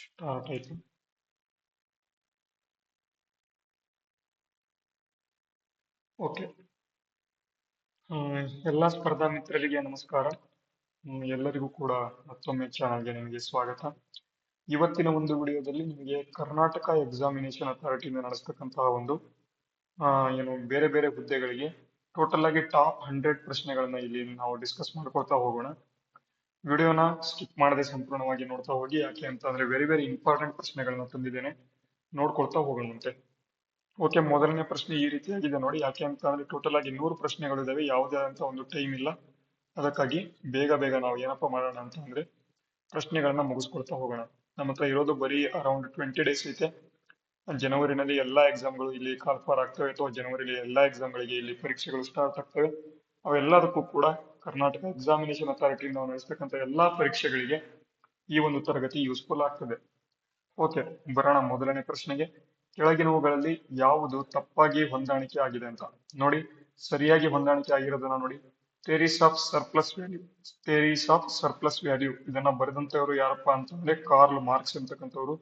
Start ಆಯ್ತು. Okay. ಎಲ್ಲ ಸ್ಪರ್ಧಾ ಮಿತ್ರರಿಗೆ ನಮಸ್ಕಾರ. ಎಲ್ಲರಿಗೂ ಕೂಡ ಮತ್ತೊಮ್ಮೆ ಚಾನಲ್ಗೆ ನಿಮಗೆ ಸ್ವಾಗತ. ಇವತ್ತಿನ ಒಂದು ವಿಡಿಯೋದಲ್ಲಿ ನಿಮಗೆ ಕರ್ನಾಟಕ ಎಕ್ಸಾಮಿನೇಷನ್ ಅಥಾರಿಟಿಯಿಂದ ನಡೆಸ್ತಕ್ಕಂತಹ ಒಂದು ಏನು ಬೇರೆ ಬೇರೆ ಹುದ್ದೆಗಳಿಗೆ ಟೋಟಲ್ ಆಗಿ ಟಾಪ್ 100 ಪ್ರಶ್ನೆಗಳನ್ನ ಇಲ್ಲಿ ನಾವು ಡಿಸ್ಕಸ್ ಮಾಡ್ಕೊಳ್ತಾ ಹೋಗೋಣ. ವಿಡಿಯೋನ ಸ್ಕಿಪ್ ಮಾಡದೆ ಸಂಪೂರ್ಣವಾಗಿ ನೋಡ್ತಾ ಹೋಗಿ, ಯಾಕೆ ಅಂತ ಅಂದ್ರೆ ವೆರಿ ವೆರಿ ಇಂಪಾರ್ಟೆಂಟ್ ಪ್ರಶ್ನೆಗಳನ್ನ ತಂದಿದ್ದೇನೆ, ನೋಡ್ಕೊಳ್ತಾ ಹೋಗೋಣಂತೆ. ಓಕೆ, ಮೊದಲನೇ ಪ್ರಶ್ನೆ ಈ ರೀತಿಯಾಗಿದೆ ನೋಡಿ. ಯಾಕೆ ಅಂತ ಅಂದ್ರೆ ಟೋಟಲ್ ಆಗಿ 100 ಪ್ರಶ್ನೆಗಳು ಇದಾವೆ, ಯಾವುದೇ ಅಂತ ಒಂದು ಟೈಮ್ ಇಲ್ಲ. ಅದಕ್ಕಾಗಿ ಬೇಗ ಬೇಗ ನಾವು ಏನಪ್ಪಾ ಮಾಡೋಣ ಅಂತ ಅಂದ್ರೆ ಪ್ರಶ್ನೆಗಳನ್ನ ಮುಗಿಸ್ಕೊಳ್ತಾ ಹೋಗೋಣ. ನಮ್ಮ ಹತ್ರ ಇರೋದು ಬರೀ ಅರೌಂಡ್ 20 ಡೇಸ್ ಐತೆ. ಜನವರಿನಲ್ಲಿ ಎಲ್ಲಾ ಎಕ್ಸಾಮ್ಗಳು ಇಲ್ಲಿ ಕಾಲ್ಫಾರ್ ಆಗ್ತವೆ, ಅಥವಾ ಜನವರಿಲಿ ಎಲ್ಲಾ ಎಕ್ಸಾಮ್ಗಳಿಗೆ ಇಲ್ಲಿ ಪರೀಕ್ಷೆಗಳು ಸ್ಟಾರ್ಟ್ ಆಗ್ತವೆ. ಅವೆಲ್ಲದಕ್ಕೂ ಕೂಡ ಕರ್ನಾಟಕ ಎಕ್ಸಾಮಿನೇಷನ್ ಅಥಾರಿಟಿ ನಾವು ನಡೆಸ್ತಕ್ಕಂಥ ಎಲ್ಲಾ ಪರೀಕ್ಷೆಗಳಿಗೆ ಈ ಒಂದು ತರಗತಿ ಯೂಸ್ಫುಲ್ ಆಗ್ತದೆ. ಓಕೆ, ಬರೋಣ ಮೊದಲನೇ ಪ್ರಶ್ನೆಗೆ. ಕೆಳಗಿನವುಗಳಲ್ಲಿ ಯಾವುದು ತಪ್ಪಾಗಿ ಹೊಂದಾಣಿಕೆ ಆಗಿದೆ ಅಂತ ನೋಡಿ. ಸರಿಯಾಗಿ ಹೊಂದಾಣಿಕೆ ಆಗಿರೋದನ್ನ ನೋಡಿ. Theories of surplus value. Theories of surplus value ಇದನ್ನ ಬರೆದಂತವರು ಯಾರಪ್ಪ ಅಂತಂದ್ರೆ ಕಾರ್ಲ್ ಮಾರ್ಕ್ಸ್ ಅಂತಕ್ಕಂಥವ್ರು.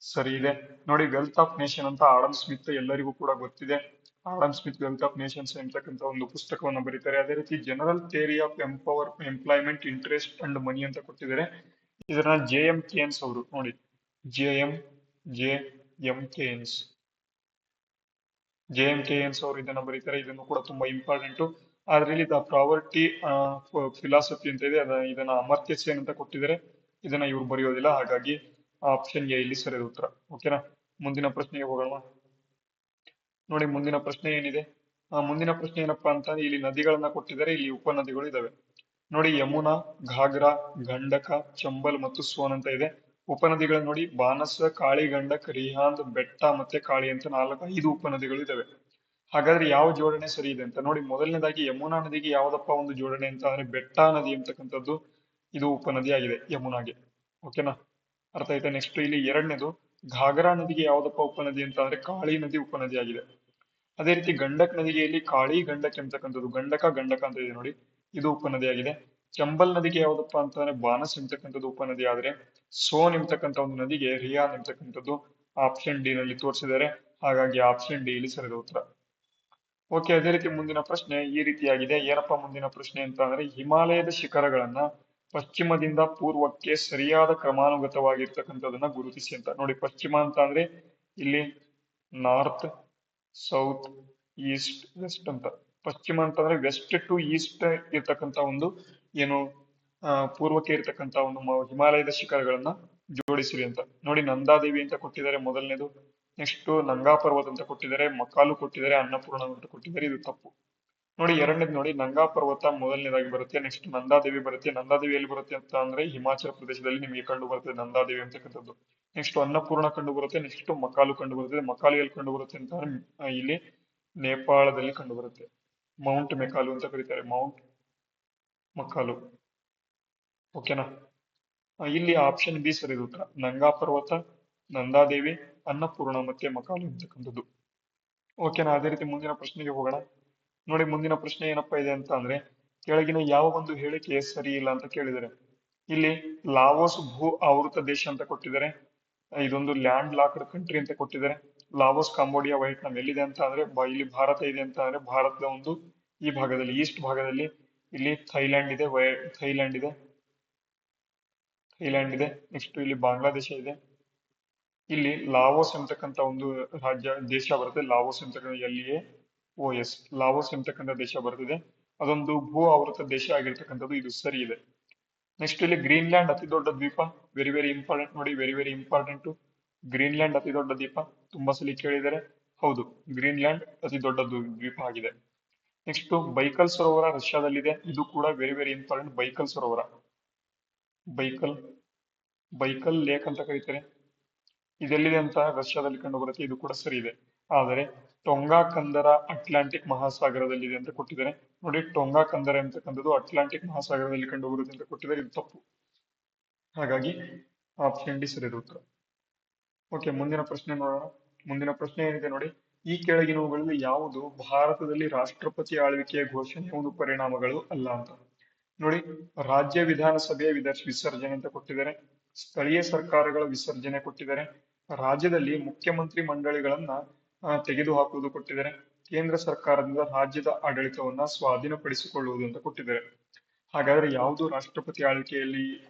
ಸರಿ ಇದೆ ನೋಡಿ. ವೆಲ್ತ್ ಆಫ್ ನೇಷನ್ ಅಂತ ಆಡಮ್ ಸ್ಮಿತ್ ಎಲ್ಲರಿಗೂ ಕೂಡ ಗೊತ್ತಿದೆ. Adam Smith wealth of Nations ಅಂತಕ್ಕಂಥ ಒಂದು ಪುಸ್ತಕವನ್ನು ಬರೀತಾರೆ. ಅದೇ ರೀತಿ general theory of employment interest and ಮನಿ ಅಂತ ಕೊಟ್ಟಿದ್ದಾರೆ. ಇದನ್ನ JM ಕೇನ್ಸ್ ಅವರು ನೋಡಿ. JM ಕೇನ್ಸ್ ಅವರು ಇದನ್ನ ಬರೀತಾರೆ. ಇದನ್ನು ಕೂಡ ತುಂಬಾ ಇಂಪಾರ್ಟೆಂಟ್. ಅದ್ರಲ್ಲಿ ದ ಪ್ರಾವರ್ಟಿ ಫಿಲಾಸಫಿ ಅಂತ ಇದೆ, ಇದನ್ನ ಅಮರ್ತ್ಯ ಸೇನ್ ಅಂತ ಕೊಟ್ಟಿದ್ದಾರೆ. ಇದನ್ನ ಇವ್ರು ಬರೆಯೋದಿಲ್ಲ, ಹಾಗಾಗಿ ಆಪ್ಷನ್ ಎ ಇಲ್ಲಿ ಸರಿಯಾದ ಉತ್ತರ. ಓಕೆನಾ, ಮುಂದಿನ ಪ್ರಶ್ನೆಗೆ ಹೋಗೋಣ ನೋಡಿ. ಮುಂದಿನ ಪ್ರಶ್ನೆ ಏನಿದೆ, ಮುಂದಿನ ಪ್ರಶ್ನೆ ಏನಪ್ಪಾ ಅಂತ ಇಲ್ಲಿ ನದಿಗಳನ್ನ ಕೊಟ್ಟಿದ್ದಾರೆ, ಇಲ್ಲಿ ಉಪನದಿಗಳು ಇದಾವೆ ನೋಡಿ. ಯಮುನಾ, ಘಾಗ್ರಾ, ಗಂಡಕ, ಚಂಬಲ್ ಮತ್ತು ಸೋನ್ ಅಂತ ಇದೆ. ಉಪನದಿಗಳು ನೋಡಿ, ಬಾನಸ, ಕಾಳಿ ಗಂಡಕ್, ರಿಹಾಂದ್, ಬೆಟ್ಟ ಮತ್ತೆ ಕಾಳಿ ಅಂತ 5 ಉಪನದಿಗಳು ಇದಾವೆ. ಹಾಗಾದ್ರೆ ಯಾವ ಜೋಡಣೆ ಸರಿ ಇದೆ ಅಂತ ನೋಡಿ. ಮೊದಲನೇದಾಗಿ ಯಮುನಾ ನದಿಗೆ ಯಾವ್ದಪ್ಪ ಒಂದು ಜೋಡಣೆ ಅಂತ ಅಂದ್ರೆ ಬೆಟ್ಟ ನದಿ ಅಂತಕ್ಕಂಥದ್ದು ಇದು ಉಪನದಿ ಆಗಿದೆ ಯಮುನಾಗೆ. ಓಕೆನಾ, ಅರ್ಥ ಆಯ್ತಾ. ನೆಕ್ಸ್ಟ್ ಇಲ್ಲಿ ಎರಡನೇದು ಘಾಗ್ರಾ ನದಿಗೆ ಯಾವ್ದಪ್ಪ ಉಪನದಿ ಅಂತ ಅಂದ್ರೆ ಕಾಳಿ ನದಿ ಉಪನದಿ ಆಗಿದೆ. ಅದೇ ರೀತಿ ಗಂಡಕ್ ನದಿಗೆ ಇಲ್ಲಿ ಕಾಳಿ ಗಂಡಕ್ ಎಂತಕ್ಕಂಥದ್ದು ಗಂಡಕ ಅಂತ ಇದೆ ನೋಡಿ, ಇದು ಉಪನದಿ ಆಗಿದೆ. ಚಂಬಲ್ ನದಿಗೆ ಯಾವ್ದಪ್ಪ ಅಂತಂದ್ರೆ ಬಾನಸ್ ಎಂತಕ್ಕಂಥದ್ದು ಉಪನದಿ ಆದ್ರೆ, ಸೋನ್ ಎಂತಕ್ಕಂಥ ಒಂದು ನದಿಗೆ ರಿಯಾನ್ ಎಂತಕ್ಕಂಥದ್ದು ಆಪ್ಷನ್ ಡಿ ನಲ್ಲಿ ತೋರಿಸಿದ್ದಾರೆ. ಹಾಗಾಗಿ ಆಪ್ಷನ್ ಡಿ ಇಲ್ಲಿ ಸರಿಯಾದ ಉತ್ತರ. ಓಕೆ, ಅದೇ ರೀತಿ ಮುಂದಿನ ಪ್ರಶ್ನೆ ಈ ರೀತಿಯಾಗಿದೆ. ಏನಪ್ಪಾ ಮುಂದಿನ ಪ್ರಶ್ನೆ ಅಂತ ಅಂದ್ರೆ ಹಿಮಾಲಯದ ಶಿಖರಗಳನ್ನ ಪಶ್ಚಿಮದಿಂದ ಪೂರ್ವಕ್ಕೆ ಸರಿಯಾದ ಕ್ರಮಾನುಗತವಾಗಿರ್ತಕ್ಕಂಥದನ್ನ ಗುರುತಿಸಿ ಅಂತ ನೋಡಿ. ಪಶ್ಚಿಮ ಅಂತ ಅಂದ್ರೆ ಇಲ್ಲಿ ನಾರ್ತ್, ಸೌತ್, ಈಸ್ಟ್, ವೆಸ್ಟ್ ಅಂತ. ಪಶ್ಚಿಮ ಅಂತಂದ್ರೆ ವೆಸ್ಟ್ ಟು ಈಸ್ಟ್ ಇರ್ತಕ್ಕಂಥ ಒಂದು ಏನು ಪೂರ್ವಕ್ಕೆ ಇರ್ತಕ್ಕಂಥ ಒಂದು ಹಿಮಾಲಯದ ಶಿಖರಗಳನ್ನ ಜೋಡಿಸಿರಿ ಅಂತ ನೋಡಿ. ನಂದಾದೇವಿ ಅಂತ ಕೊಟ್ಟಿದ್ದಾರೆ ಮೊದಲನೇದು. ನೆಕ್ಸ್ಟ್ ನಂಗಾ ಪರ್ವತ ಅಂತ ಕೊಟ್ಟಿದ್ದಾರೆ, ಮಕಾಲು ಕೊಟ್ಟಿದ್ದಾರೆ, ಅನ್ನಪೂರ್ಣ ಅಂತ ಕೊಟ್ಟಿದ್ದಾರೆ. ಇದು ತಪ್ಪು ನೋಡಿ. ಎರಡನೇದು ನೋಡಿ, ನಂಗಾ ಪರ್ವತ ಮೊದಲನೇದಾಗಿ ಬರುತ್ತೆ, ನೆಕ್ಸ್ಟ್ ನಂದಾದೇವಿ ಬರುತ್ತೆ. ನಂದಾದೇವಿ ಎಲ್ಲಿ ಬರುತ್ತೆ ಅಂತ ಅಂದ್ರೆ ಹಿಮಾಚಲ ಪ್ರದೇಶದಲ್ಲಿ ನಿಮಗೆ ಕಂಡು ಬರುತ್ತೆ ನಂದಾದೇವಿ ಅಂತಕ್ಕಂಥದ್ದು. ನೆಕ್ಸ್ಟ್ ಅನ್ನಪೂರ್ಣ ಕಂಡು ಬರುತ್ತೆ, ನೆಕ್ಸ್ಟ್ ಮಕಾಲು ಕಂಡು ಬರುತ್ತೆ. ಮಕಾಲು ಎಲ್ಲಿ ಕಂಡು ಬರುತ್ತೆ ಅಂತ ಅಂದ್ರೆ ಇಲ್ಲಿ ನೇಪಾಳದಲ್ಲಿ ಕಂಡು ಬರುತ್ತೆ. ಮೌಂಟ್ ಮೆಕಾಲು ಅಂತ ಕರೀತಾರೆ, ಮೌಂಟ್ ಮಕಾಲು. ಓಕೆನಾ, ಇಲ್ಲಿ ಆಪ್ಷನ್ ಬಿ ಸರಿ ಉತ್ತರ. ನಂಗಾ ಪರ್ವತ, ನಂದಾದೇವಿ, ಅನ್ನಪೂರ್ಣ ಮತ್ತೆ ಮಕಾಲು ಅಂತಕ್ಕಂಥದ್ದು. ಓಕೆನಾ, ಅದೇ ರೀತಿ ಮುಂದಿನ ಪ್ರಶ್ನೆಗೆ ಹೋಗೋಣ ನೋಡಿ. ಮುಂದಿನ ಪ್ರಶ್ನೆ ಏನಪ್ಪಾ ಇದೆ ಅಂತ ಅಂದ್ರೆ ಕೆಳಗಿನ ಯಾವ ಒಂದು ಹೇಳಿಕೆ ಸರಿ ಇಲ್ಲ ಅಂತ ಕೇಳಿದರೆ, ಇಲ್ಲಿ ಲಾವೋಸ್ ಭೂ ಆವೃತ ದೇಶ ಅಂತ ಕೊಟ್ಟಿದ್ದಾರೆ. ಇದೊಂದು ಲ್ಯಾಂಡ್ ಲಾಕ್ಡ್ ಕಂಟ್ರಿ ಅಂತ ಕೊಟ್ಟಿದ್ದಾರೆ. ಲಾವೋಸ್, ಕಾಂಬೋಡಿಯಾ, ವೈಟ್ನಾಂ ಎಲ್ಲಿದೆ ಅಂತ ಅಂದ್ರೆ ಇಲ್ಲಿ ಭಾರತ ಇದೆ ಅಂತ ಅಂದ್ರೆ ಭಾರತದ ಒಂದು ಈ ಭಾಗದಲ್ಲಿ ಈಸ್ಟ್ ಭಾಗದಲ್ಲಿ ಇಲ್ಲಿ ಥೈಲ್ಯಾಂಡ್ ಇದೆ, ಥೈಲ್ಯಾಂಡ್ ಇದೆ, ನೆಕ್ಸ್ಟ್ ಇಲ್ಲಿ ಬಾಂಗ್ಲಾದೇಶ ಇದೆ. ಇಲ್ಲಿ ಲಾವೋಸ್ ಅಂತಕ್ಕಂಥ ಒಂದು ದೇಶ ಬರುತ್ತೆ. ಲಾವೋಸ್ ಅಂತಕ್ಕಂಥ LAOS, ಲಾವೋಸ್ ಅಂತಕ್ಕಂಥ ದೇಶ ಬರ್ತದೆ. ಅದೊಂದು ಭೂ ಆವೃತ ದೇಶ ಆಗಿರ್ತಕ್ಕಂಥದ್ದು, ಇದು ಸರಿ ಇದೆ. ನೆಕ್ಸ್ಟ್ ಇಲ್ಲಿ ಗ್ರೀನ್ಲ್ಯಾಂಡ್ ಅತಿ ದೊಡ್ಡ ದ್ವೀಪ, ವೆರಿ ವೆರಿ ಇಂಪಾರ್ಟೆಂಟ್ ನೋಡಿ, ವೆರಿ ವೆರಿ ಇಂಪಾರ್ಟೆಂಟ್. ಗ್ರೀನ್ಲ್ಯಾಂಡ್ ಅತಿ ದೊಡ್ಡ ದ್ವೀಪ ತುಂಬಾ ಸಲ ಕೇಳಿದರೆ, ಹೌದು ಗ್ರೀನ್ಲ್ಯಾಂಡ್ ಅತಿ ದೊಡ್ಡ ದ್ವೀಪ ಆಗಿದೆ. ನೆಕ್ಸ್ಟ್ ಬೈಕಲ್ ಸರೋವರ ರಷ್ಯಾದಲ್ಲಿದೆ, ಇದು ಕೂಡ ವೆರಿ ವೆರಿ ಇಂಪಾರ್ಟೆಂಟ್. ಬೈಕಲ್ ಸರೋವರ, ಬೈಕಲ್ ಲೇಕ್ ಅಂತ ಕರೀತಾರೆ, ಇದೆಲ್ಲಿದೆ ಅಂತ ರಷ್ಯಾದಲ್ಲಿ ಕಂಡು ಬರುತ್ತೆ, ಇದು ಕೂಡ ಸರಿ ಇದೆ. ಆದರೆ ಟೊಂಗಾ ಕಂದರ ಅಟ್ಲಾಂಟಿಕ್ ಮಹಾಸಾಗರದಲ್ಲಿದೆ ಅಂತ ಕೊಟ್ಟಿದ್ದಾರೆ ನೋಡಿ. ಟೊಂಗಾ ಕಂದರ ಅಂತಕ್ಕಂಥದ್ದು ಅಟ್ಲಾಂಟಿಕ್ ಮಹಾಸಾಗರದಲ್ಲಿ ಕಂಡು ಬರುತ್ತೆ ಅಂತ ಕೊಟ್ಟಿದ್ದಾರೆ, ಇದು ತಪ್ಪು. ಹಾಗಾಗಿ ಆಪ್ಷನ್ ಡಿ ಸರಿಯಾದ ಉತ್ತರ. ಓಕೆ, ಮುಂದಿನ ಪ್ರಶ್ನೆ ನೋಡೋಣ. ಮುಂದಿನ ಪ್ರಶ್ನೆ ಏನಿದೆ ನೋಡಿ, ಈ ಕೆಳಗಿನವುಗಳಲ್ಲಿ ಯಾವುದು ಭಾರತದಲ್ಲಿ ರಾಷ್ಟ್ರಪತಿ ಆಳ್ವಿಕೆಯ ಘೋಷಣೆಯ ಒಂದು ಪರಿಣಾಮಗಳು ಅಲ್ಲ ಅಂತ ನೋಡಿ, ರಾಜ್ಯ ವಿಧಾನಸಭೆಯ ವಿಸರ್ಜನೆ ಅಂತ ಕೊಟ್ಟಿದ್ದಾರೆ, ಸ್ಥಳೀಯ ಸರ್ಕಾರಗಳ ವಿಸರ್ಜನೆ ಕೊಟ್ಟಿದ್ದಾರೆ, ರಾಜ್ಯದಲ್ಲಿ ಮುಖ್ಯಮಂತ್ರಿ ಮಂಡಳಿಗಳನ್ನ ತೆಗೆದುಹಾಕುವುದು ಕೊಟ್ಟಿದ್ದಾರೆ, ಕೇಂದ್ರ ಸರ್ಕಾರದಿಂದ ರಾಜ್ಯದ ಆಡಳಿತವನ್ನ ಸ್ವಾಧೀನಪಡಿಸಿಕೊಳ್ಳುವುದು ಅಂತ ಕೊಟ್ಟಿದ್ದಾರೆ. ಹಾಗಾದ್ರೆ ಯಾವುದು ರಾಷ್ಟ್ರಪತಿ ಆಳ್ವಿಕೆಯಲ್ಲಿ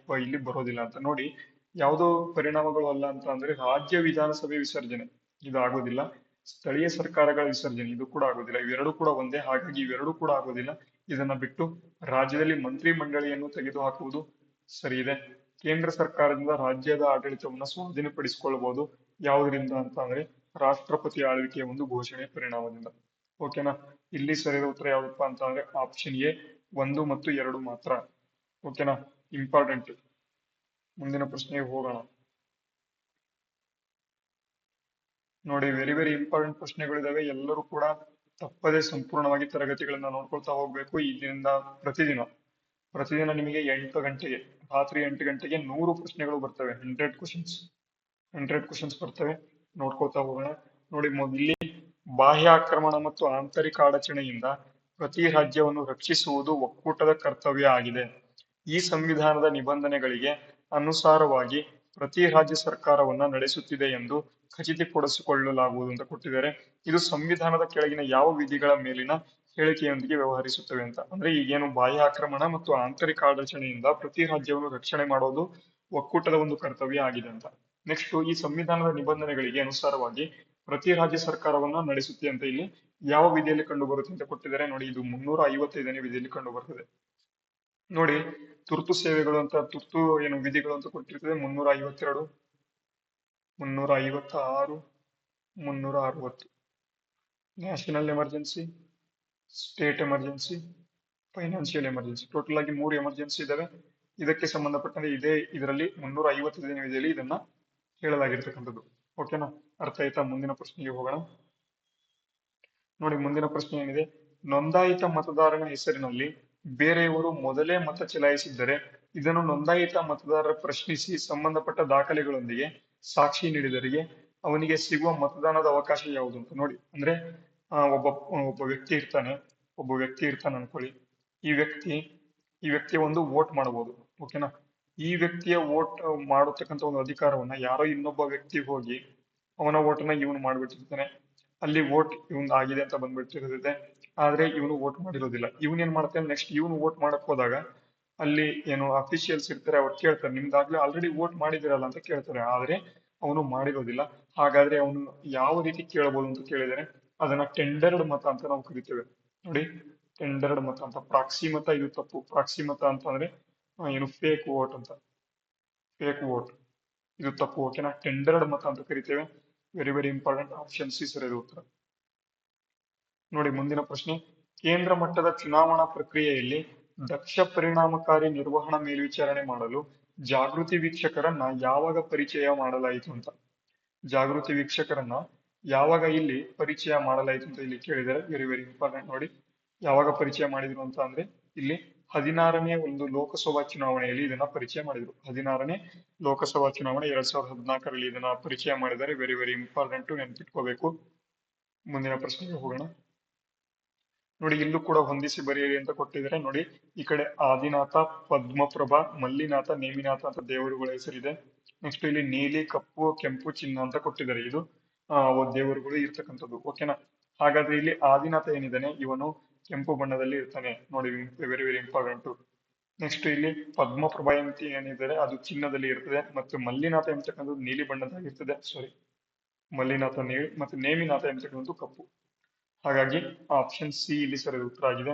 ಇಲ್ಲಿ ಬರೋದಿಲ್ಲ ಅಂತ ನೋಡಿ, ಯಾವುದೋ ಪರಿಣಾಮಗಳು ಅಲ್ಲ ಅಂತ ಅಂದ್ರೆ ರಾಜ್ಯ ವಿಧಾನಸಭೆ ವಿಸರ್ಜನೆ ಇದು ಆಗೋದಿಲ್ಲ, ಸ್ಥಳೀಯ ಸರ್ಕಾರಗಳ ವಿಸರ್ಜನೆ ಇದು ಕೂಡ ಆಗೋದಿಲ್ಲ, ಇವೆರಡೂ ಕೂಡ ಒಂದೇ, ಹಾಗಾಗಿ ಇವೆರಡೂ ಕೂಡ ಆಗೋದಿಲ್ಲ. ಇದನ್ನ ಬಿಟ್ಟು ರಾಜ್ಯದಲ್ಲಿ ಮಂತ್ರಿ ಮಂಡಳಿಯನ್ನು ತೆಗೆದುಹಾಕುವುದು ಸರಿ ಇದೆ. ಕೇಂದ್ರ ಸರ್ಕಾರದಿಂದ ರಾಜ್ಯದ ಆಡಳಿತವನ್ನು ಸ್ವಾಧೀನಪಡಿಸಿಕೊಳ್ಳಬಹುದು. ಯಾವುದರಿಂದ ಅಂತ ಅಂದ್ರೆ ರಾಷ್ಟ್ರಪತಿ ಆಳ್ವಿಕೆಯ ಒಂದು ಘೋಷಣೆ ಪರಿಣಾಮದಿಂದ. ಓಕೆನಾ? ಇಲ್ಲಿ ಸರಿಯಾದ ಉತ್ತರ ಯಾವಪ್ಪ ಅಂತ ಅಂದ್ರೆ ಆಪ್ಷನ್ ಎ 1 ಮತ್ತು 2 ಮಾತ್ರ. ಓಕೆನಾ? ಇಂಪಾರ್ಟೆಂಟ್. ಮುಂದಿನ ಪ್ರಶ್ನೆಗೆ ಹೋಗೋಣ. ನೋಡಿ, ವೆರಿ ವೆರಿ ಇಂಪಾರ್ಟೆಂಟ್ ಪ್ರಶ್ನೆಗಳಿದಾವೆ. ಎಲ್ಲರೂ ಕೂಡ ತಪ್ಪದೆ ಸಂಪೂರ್ಣವಾಗಿ ತರಗತಿಗಳನ್ನ ನೋಡ್ಕೊಳ್ತಾ ಹೋಗ್ಬೇಕು. ಇದರಿಂದ ಪ್ರತಿದಿನ ನಿಮಗೆ 8 ಗಂಟೆಗೆ, ರಾತ್ರಿ 8 ಗಂಟೆಗೆ 100 ಪ್ರಶ್ನೆಗಳು ಬರ್ತವೆ. 100 ಕ್ವಶನ್ಸ್ ಬರ್ತವೆ. ನೋಡ್ಕೊಳ್ತಾ ಹೋಗೋಣ. ನೋಡಿ, ಇಲ್ಲಿ ಬಾಹ್ಯ ಆಕ್ರಮಣ ಮತ್ತು ಆಂತರಿಕ ಅಡಚಣೆಯಿಂದ ಪ್ರತಿ ರಾಜ್ಯವನ್ನು ರಕ್ಷಿಸುವುದು ಒಕ್ಕೂಟದ ಕರ್ತವ್ಯ ಆಗಿದೆ. ಈ ಸಂವಿಧಾನದ ನಿಬಂಧನೆಗಳಿಗೆ ಅನುಸಾರವಾಗಿ ಪ್ರತಿ ರಾಜ್ಯ ಸರ್ಕಾರವನ್ನ ನಡೆಸುತ್ತಿದೆ ಎಂದು ಖಚಿತಪಡಿಸಿಕೊಳ್ಳಲಾಗುವುದು ಅಂತ ಕೊಟ್ಟಿದ್ದಾರೆ. ಇದು ಸಂವಿಧಾನದ ಕೆಳಗಿನ ಯಾವ ವಿಧಿಗಳ ಮೇಲಿನ ಹೇಳಿಕೆಯೊಂದಿಗೆ ವ್ಯವಹರಿಸುತ್ತವೆ ಅಂತ. ಅಂದ್ರೆ ಈಗೇನು ಬಾಹ್ಯ ಆಕ್ರಮಣ ಮತ್ತು ಆಂತರಿಕ ಅಡಚಣೆಯಿಂದ ಪ್ರತಿ ರಾಜ್ಯವನ್ನು ರಕ್ಷಣೆ ಮಾಡೋದು ಒಕ್ಕೂಟದ ಒಂದು ಕರ್ತವ್ಯ ಆಗಿದೆ ಅಂತ. ನೆಕ್ಸ್ಟ್, ಈ ಸಂವಿಧಾನದ ನಿಬಂಧನೆಗಳಿಗೆ ಅನುಸಾರವಾಗಿ ಪ್ರತಿ ರಾಜ್ಯ ಸರ್ಕಾರವನ್ನ ನಡೆಸುತ್ತೆ ಅಂತ ಇಲ್ಲಿ ಯಾವ ವಿಧಿಯಲ್ಲಿ ಕಂಡು ಬರುತ್ತೆ ಅಂತ ಕೊಟ್ಟಿದ್ದಾರೆ. ನೋಡಿ, ಇದು 355ನೇ ವಿಧಿಯಲ್ಲಿ ಕಂಡು ಬರ್ತದೆ. ನೋಡಿ, ತುರ್ತು ಸೇವೆಗಳು ಅಂತ ತುರ್ತು ಏನು ವಿಧಿಗಳು ಅಂತ ಕೊಟ್ಟಿರ್ತದೆ 352, 356, 360. National emergency, state emergency, financial emergency, total ಆಗಿ 3 ಎಮರ್ಜೆನ್ಸಿ ಇದಾವೆ. ಇದಕ್ಕೆ ಸಂಬಂಧಪಟ್ಟಂತೆ ಇದರಲ್ಲಿ 355ನೇ ವಿಧಿಯಲ್ಲಿ ಇದನ್ನ ಹೇಳಲಾಗಿರ್ತಕ್ಕಂಥದ್ದು. ಓಕೆನಾ? ಅರ್ಥ ಆಯ್ತಾ? ಮುಂದಿನ ಪ್ರಶ್ನೆಗೆ ಹೋಗೋಣ. ನೋಡಿ, ಮುಂದಿನ ಪ್ರಶ್ನೆ ಏನಿದೆ, ನೋಂದಾಯಿತ ಮತದಾರನ ಹೆಸರಿನಲ್ಲಿ ಬೇರೆಯವರು ಮೊದಲೇ ಮತ ಚಲಾಯಿಸಿದ್ದರೆ ಇದನ್ನು ನೋಂದಾಯಿತ ಮತದಾರರ ಪ್ರಶ್ನಿಸಿ ಸಂಬಂಧಪಟ್ಟ ದಾಖಲೆಗಳೊಂದಿಗೆ ಸಾಕ್ಷಿ ನೀಡಿದರಿಗೆ ಅವನಿಗೆ ಸಿಗುವ ಮತದಾನದ ಅವಕಾಶ ಯಾವುದು ಅಂತ. ನೋಡಿ, ಅಂದ್ರೆ ಒಬ್ಬ ವ್ಯಕ್ತಿ ಇರ್ತಾನೆ ಅನ್ಕೊಳ್ಳಿ. ಈ ವ್ಯಕ್ತಿಯ ಒಂದು ವೋಟ್ ಮಾಡಬಹುದು. ಓಕೆನಾ? ಈ ವ್ಯಕ್ತಿಯ ವೋಟ್ ಮಾಡತಕ್ಕಂಥ ಒಂದು ಅಧಿಕಾರವನ್ನ ಯಾರೋ ಇನ್ನೊಬ್ಬ ವ್ಯಕ್ತಿ ಹೋಗಿ ಅವನ ವೋಟನ್ನ ಇವನು ಮಾಡ್ಬಿಟ್ಟಿರ್ತಾನೆ. ಅಲ್ಲಿ ವೋಟ್ ಇವನ್ ಆಗಿದೆ ಅಂತ ಬಂದ್ಬಿಟ್ಟಿರುತ್ತೆ, ಆದ್ರೆ ಇವನು ವೋಟ್ ಮಾಡಿರೋದಿಲ್ಲ. ಇವನ್ ಏನ್ ಮಾಡ್ತಾನೆ, ನೆಕ್ಸ್ಟ್ ಇವನು ವೋಟ್ ಮಾಡಕ್ ಹೋದಾಗ ಅಲ್ಲಿ ಏನು ಅಫಿಷಿಯಲ್ಸ್ ಇರ್ತಾರೆ, ಅವ್ರು ಕೇಳ್ತಾರೆ ನಿಮ್ದಾಗ್ಲೇ ಆಲ್ರೆಡಿ ವೋಟ್ ಮಾಡಿದಿರಲ್ಲ ಅಂತ ಕೇಳ್ತಾರೆ, ಆದ್ರೆ ಅವನು ಮಾಡಿರೋದಿಲ್ಲ. ಹಾಗಾದ್ರೆ ಅವನು ಯಾವ ರೀತಿ ಕೇಳಬಹುದು ಅಂತ ಕೇಳಿದರೆ ಅದನ್ನ ಟೆಂಡರ್ಡ್ ಮತ ಅಂತ ನಾವು ಕರಿತೇವೆ. ನೋಡಿ, ಟೆಂಡರ್ಡ್ ಮತ ಅಂತ. ಪ್ರಾಕ್ಸಿ ಮತ ಇದು ತಪ್ಪು. ಪ್ರಾಕ್ಸಿ ಮತ ಅಂತ ಅಂದ್ರೆ ಏನು ಫೇಕ್ ವೋಟ್ ಅಂತ. ಫೇಕ್ ವೋಟ್ ಇದು ತಪ್ಪು. ಓಕೆನಾ? ಟೆಂಡರ್ಡ್ ಮತ ಅಂತ ಕರಿತೇವೆ. Very very important. Option C ಸರಿಯಾದ ಉತ್ತರ. ನೋಡಿ, ಮುಂದಿನ ಪ್ರಶ್ನೆ, ಕೇಂದ್ರ ಮಟ್ಟದ ಚುನಾವಣಾ ಪ್ರಕ್ರಿಯೆಯಲ್ಲಿ ದಕ್ಷ ಪರಿಣಾಮಕಾರಿ ನಿರ್ವಹಣಾ ಮೇಲ್ವಿಚಾರಣೆ ಮಾಡಲು ಜಾಗೃತಿ ವೀಕ್ಷಕರನ್ನ ಯಾವಾಗ ಪರಿಚಯ ಮಾಡಲಾಯಿತು ಅಂತ. ಜಾಗೃತಿ ವೀಕ್ಷಕರನ್ನ ಯಾವಾಗ ಇಲ್ಲಿ ಪರಿಚಯ ಮಾಡಲಾಯಿತು ಅಂತ ಇಲ್ಲಿ ಕೇಳಿದರೆ ವೆರಿ ವೆರಿ ಇಂಪಾರ್ಟೆಂಟ್. ನೋಡಿ, ಯಾವಾಗ ಪರಿಚಯ ಮಾಡಿದ್ರು ಅಂತ ಅಂದ್ರೆ ಇಲ್ಲಿ 16ನೇ ಒಂದು ಲೋಕಸಭಾ ಚುನಾವಣೆಯಲ್ಲಿ ಇದನ್ನ ಪರಿಚಯ ಮಾಡಿದ್ರು. 16ನೇ ಲೋಕಸಭಾ ಚುನಾವಣೆ 2014ರಲ್ಲಿ ಇದನ್ನ ಪರಿಚಯ ಮಾಡಿದ್ದಾರೆ. ವೆರಿ ವೆರಿ ಇಂಪಾರ್ಟೆಂಟ್, ನೆನ್ಪಿಟ್ಕೋಬೇಕು. ಮುಂದಿನ ಪ್ರಶ್ನೆಗೆ ಹೋಗೋಣ. ನೋಡಿ, ಇಲ್ಲೂ ಕೂಡ ಹೊಂದಿಸಿ ಬರೆಯಿರಿ ಅಂತ ಕೊಟ್ಟಿದ್ದಾರೆ. ನೋಡಿ, ಈ ಕಡೆ ಆದಿನಾಥ, ಪದ್ಮಪ್ರಭಾ, ಮಲ್ಲಿನಾಥ, ನೇಮಿನಾಥ ಅಂತ ದೇವರುಗಳ ಹೆಸರಿದೆ. ನೆಕ್ಸ್ಟ್ ಇಲ್ಲಿ ನೀಲಿ, ಕಪ್ಪು, ಕೆಂಪು, ಚಿನ್ನ ಅಂತ ಕೊಟ್ಟಿದ್ದಾರೆ. ಇದು ದೇವರುಗಳು ಇರ್ತಕ್ಕಂಥದ್ದು. ಓಕೆನಾ? ಹಾಗಾದ್ರೆ ಇಲ್ಲಿ ಆದಿನಾಥ ಏನಿದ್ದಾನೆ ಇವನು ಕೆಂಪು ಬಣ್ಣದಲ್ಲಿ ಇರ್ತಾನೆ. ನೋಡಿ, ವೆರಿ ವೆರಿ ಇಂಪಾರ್ಟೆಂಟ್. ನೆಕ್ಸ್ಟ್ ಇಲ್ಲಿ ಪದ್ಮಪ್ರಭಾ ಅಂತ ಏನಿದ್ದಾರೆ ಅದು ಚಿನ್ನದಲ್ಲಿ ಇರ್ತದೆ, ಮತ್ತು ಮಲ್ಲಿನಾಥ ಎಂಬತಕ್ಕಂಥದ್ದು ನೀಲಿ ಬಣ್ಣದಾಗಿರ್ತದೆ. ಸಾರಿ, ಮಲ್ಲಿನಾಥ ನೀಲಿ ಮತ್ತು ನೇಮಿನಾಥ ಎಂಬತಕ್ಕಂಥದ್ದು ಕಪ್ಪು. ಹಾಗಾಗಿ ಆಪ್ಷನ್ ಸಿ ಇಲ್ಲಿ ಸರಿಯಾದ ಉತ್ತರ ಆಗಿದೆ.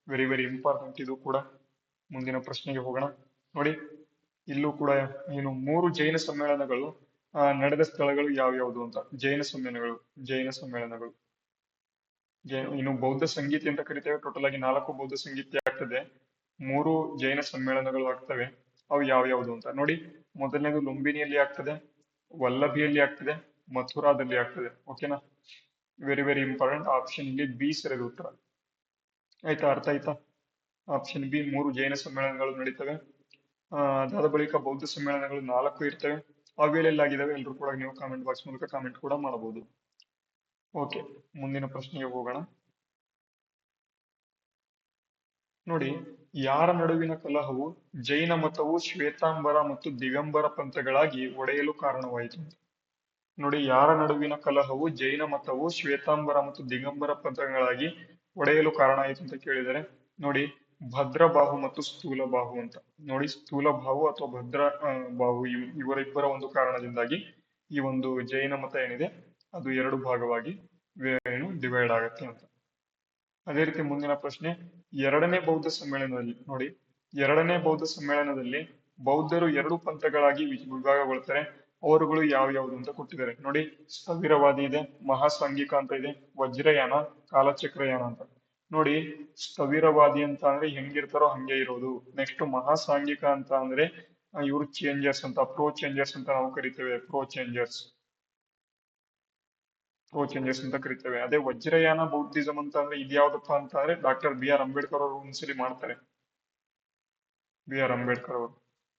ವೆರಿ ವೆರಿ ಇಂಪಾರ್ಟೆಂಟ್ ಇದು ಕೂಡ. ಮುಂದಿನ ಪ್ರಶ್ನೆಗೆ ಹೋಗೋಣ. ನೋಡಿ, ಇಲ್ಲೂ ಕೂಡ ಏನು 3 ಜೈನ ಸಮ್ಮೇಳನಗಳು ನಡೆದ ಸ್ಥಳಗಳು ಯಾವ್ಯಾವುದು ಅಂತ. ಜೈನ ಸಮ್ಮೇಳನಗಳು ಇನ್ನು ಬೌದ್ಧ ಸಂಗೀತಿ ಅಂತ ಕರಿತೇವೆ. ಟೋಟಲ್ ಆಗಿ 4 ಬೌದ್ಧ ಸಂಗೀತಿ ಆಗ್ತದೆ, 3 ಜೈನ ಸಮ್ಮೇಳನಗಳು ಆಗ್ತವೆ. ಅವು ಯಾವ್ಯಾವುದು ಅಂತ ನೋಡಿ. ಮೊದಲನೇದು ಲುಂಬಿನಿಯಲ್ಲಿ ಆಗ್ತದೆ, ವಲ್ಲಭಿಯಲ್ಲಿ ಆಗ್ತದೆ, ಮಥುರಾದಲ್ಲಿ ಆಗ್ತದೆ. ಓಕೆನಾ? Very very important. ಆಪ್ಷನ್ ಇಲ್ಲಿ ಬಿ ಸರಿಯಾದ ಉತ್ತರ. ಆಯ್ತಾ? ಅರ್ಥ ಆಯ್ತಾ? ಆಪ್ಷನ್ ಬಿ 3 ಜೈನ ಸಮ್ಮೇಳನಗಳು ನಡೀತವೆ. ಅದಾದ ಬಳಿಕ ಬೌದ್ಧ ಸಮ್ಮೇಳನಗಳು 4 ಇರ್ತವೆ. ಅವೆಲ್ಲೆಲ್ಲಾಗಿದ್ದಾವೆ ಎಲ್ಲರೂ ಕೂಡ ನೀವು ಕಾಮೆಂಟ್ ಬಾಕ್ಸ್ ಮೂಲಕ ಕಾಮೆಂಟ್ ಕೂಡ ಮಾಡಬಹುದು. ಓಕೆ, ಮುಂದಿನ ಪ್ರಶ್ನೆಗೆ ಹೋಗೋಣ. ನೋಡಿ, ಯಾರ ನಡುವಿನ ಕಲಹವು ಜೈನ ಮತವು ಶ್ವೇತಾಂಬರ ಮತ್ತು ದಿಗಂಬರ ಪಂಥಗಳಾಗಿ ಒಡೆಯಲು ಕಾರಣವಾಯಿತು? ನೋಡಿ, ಯಾರ ನಡುವಿನ ಕಲಹವು ಜೈನ ಮತವು ಶ್ವೇತಾಂಬರ ಮತ್ತು ದಿಗಂಬರ ಪಂಥಗಳಾಗಿ ಒಡೆಯಲು ಕಾರಣ ಆಯಿತು ಅಂತ ಕೇಳಿದರೆ, ನೋಡಿ, ಭದ್ರಬಾಹು ಮತ್ತು ಸ್ಥೂಲಬಾಹು ಅಂತ. ನೋಡಿ, ಸ್ಥೂಲಬಾಹು ಅಥವಾ ಭದ್ರ ಬಾಹು ಇವರಿಬ್ಬರ ಒಂದು ಕಾರಣದಿಂದಾಗಿ ಈ ಒಂದು ಜೈನ ಮತ ಏನಿದೆ ಅದು ಎರಡು ಭಾಗವಾಗಿ ಡಿವೈಡ್ ಆಗತ್ತೆ ಅಂತ. ಅದೇ ರೀತಿ ಮುಂದಿನ ಪ್ರಶ್ನೆ, ಎರಡನೇ ಬೌದ್ಧ ಸಮ್ಮೇಳನದಲ್ಲಿ ನೋಡಿ, ಎರಡನೇ ಬೌದ್ಧ ಸಮ್ಮೇಳನದಲ್ಲಿ ಬೌದ್ಧರು ಎರಡು ಪಂಥಗಳಾಗಿ ವಿಭಾಗಗೊಳ್ತಾರೆ. ಅವರುಗಳು ಯಾವ್ಯಾವುದು ಅಂತ ಕೊಟ್ಟಿದ್ದಾರೆ ನೋಡಿ. ಸ್ಥವಿರವಾದಿ ಇದೆ, ಮಹಾಸಾಂಘಿಕ ಅಂತ ಇದೆ, ವಜ್ರಯಾನ, ಕಾಲಚಕ್ರಯಾನ ಅಂತ. ನೋಡಿ, ಸ್ಥವಿರವಾದಿ ಅಂತ ಅಂದ್ರೆ ಹೆಂಗಿರ್ತಾರೋ ಹಂಗೆ ಇರೋದು. ನೆಕ್ಸ್ಟ್ ಮಹಾಸಾಂಘಿಕ ಅಂತ ಅಂದ್ರೆ ಇವರು ಚೇಂಜರ್ಸ್ ಅಂತ, ಪ್ರೋ ಚೇಂಜರ್ಸ್ ಅಂತ ನಾವು ಕರಿತೇವೆ. ಪ್ರೋ ಚೇಂಜರ್ಸ್ ಅಂತ ಕರಿತೇವೆ. ಅದೇ ವಜ್ರಯಾನ ಬೌದ್ಧಿಸಂ ಅಂತ ಅಂದ್ರೆ ಇದ್ಯಾವ್ದಪ್ಪ ಅಂತ ಅಂದ್ರೆ ಡಾಕ್ಟರ್ ಬಿ.ಆರ್. ಅಂಬೇಡ್ಕರ್ ಅವರು ಒಂದ್ಸಲಿ ಮಾಡ್ತಾರೆ. ಬಿ.ಆರ್. ಅಂಬೇಡ್ಕರ್ ಅವರು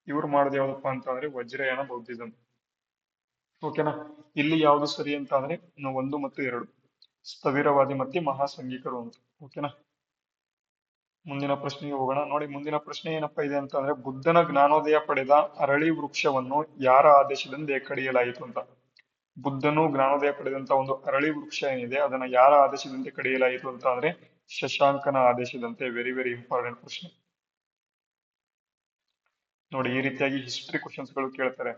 ಇವ್ರು ಮಾಡೋದು ಯಾವ್ದಪ್ಪ ಅಂತ ಅಂದ್ರೆ ವಜ್ರಯಾನ ಬೌದ್ಧಿಸಂ. ಓಕೆನಾ? ಇಲ್ಲಿ ಯಾವ್ದು ಸರಿ ಅಂತ ಅಂದ್ರೆ ನಾವು 1 ಮತ್ತು 2, ಸ್ಥವಿರವಾದಿ ಮತ್ತೆ ಮಹಾಸಂಘಿಕರು ಅಂತ. ಓಕೆನಾ? ಮುಂದಿನ ಪ್ರಶ್ನೆಗೆ ಹೋಗೋಣ. ನೋಡಿ, ಮುಂದಿನ ಪ್ರಶ್ನೆ ಏನಪ್ಪಾ ಇದೆ ಅಂತ ಅಂದ್ರೆ, ಬುದ್ಧನ ಜ್ಞಾನೋದಯ ಪಡೆದ ಅರಳಿ ವೃಕ್ಷವನ್ನು ಯಾರ ಆದೇಶದಿಂದ ಕಡಿಯಲಾಯಿತು ಅಂತ. ಬುದ್ಧನು ಜ್ಞಾನೋದಯ ಪಡೆದಂತ ಒಂದು ಅರಳಿ ವೃಕ್ಷ ಏನಿದೆ ಅದನ್ನ ಯಾರ ಆದೇಶದಂತೆ ಕಡಿಯಲಾಯಿತು ಅಂತ ಅಂದ್ರೆ ಶಶಾಂಕನ ಆದೇಶದಂತೆ. ವೆರಿ ವೆರಿ ಇಂಪಾರ್ಟೆಂಟ್ ಪ್ರಶ್ನೆ. ನೋಡಿ, ಈ ರೀತಿಯಾಗಿ ಹಿಸ್ಟ್ರಿ ಕ್ವಶನ್ಸ್ ಗಳು ಕೇಳ್ತಾರೆ.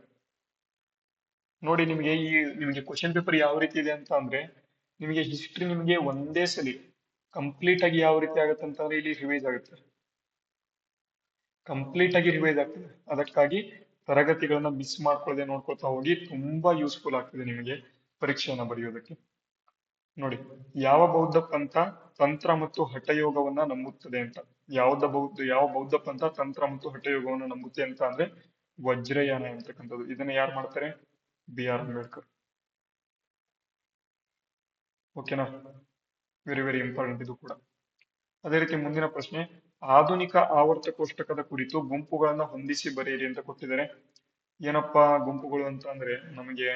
ನೋಡಿ, ನಿಮಗೆ ಕ್ವಶನ್ ಪೇಪರ್ ಯಾವ ರೀತಿ ಇದೆ ಅಂತ ಅಂದ್ರೆ, ನಿಮಗೆ ಹಿಸ್ಟ್ರಿ ನಿಮಗೆ ಒಂದೇ ಸಲಿ ಕಂಪ್ಲೀಟ್ ಆಗಿ ಯಾವ ರೀತಿ ಆಗುತ್ತೆ ಅಂತಂದ್ರೆ ಇಲ್ಲಿ ರಿವೈಸ್ ಆಗುತ್ತೆ. ಕಂಪ್ಲೀಟ್ ಆಗಿ ರಿವೈಸ್ ಆಗ್ತದೆ. ಅದಕ್ಕಾಗಿ ತರಗತಿಗಳನ್ನ ಮಿಸ್ ಮಾಡ್ಕೊಳ್ಳದೆ ನೋಡ್ಕೊತಾ ಹೋಗಿ. ತುಂಬಾ ಯೂಸ್ಫುಲ್ ಆಗ್ತದೆ ನಿಮಗೆ ಪರೀಕ್ಷೆಯನ್ನ ಬರೆಯೋದಕ್ಕೆ. ನೋಡಿ, ಯಾವ ಬೌದ್ಧ ಪಂಥ ತಂತ್ರ ಮತ್ತು ಹಠಯೋಗವನ್ನ ನಂಬುತ್ತದೆ ಅಂತ. ಯಾವ ಬೌದ್ಧ ಪಂಥ ತಂತ್ರ ಮತ್ತು ಹಠಯೋಗವನ್ನ ನಂಬುತ್ತೆ ಅಂತ ಅಂದ್ರೆ ವಜ್ರಯಾನ ಅಂತಕ್ಕಂಥದ್ದು. ಇದನ್ನ ಯಾರು ಮಾಡ್ತಾರೆ? ಬಿ.ಆರ್. ಅಂಬೇಡ್ಕರ್. ಓಕೆನಾ? ವೆರಿ ವೆರಿ ಇಂಪಾರ್ಟೆಂಟ್ ಇದು ಕೂಡ. ಅದೇ ರೀತಿ ಮುಂದಿನ ಪ್ರಶ್ನೆ, ಆಧುನಿಕ ಆವರ್ತ ಕೋಷ್ಟಕದ ಕುರಿತು ಗುಂಪುಗಳನ್ನ ಹೊಂದಿಸಿ ಬರೆಯಿರಿ ಅಂತ ಕೊಟ್ಟಿದ್ದಾರೆ. ಏನಪ್ಪಾ ಗುಂಪುಗಳು ಅಂತ ಅಂದ್ರೆ ನಮಗೆ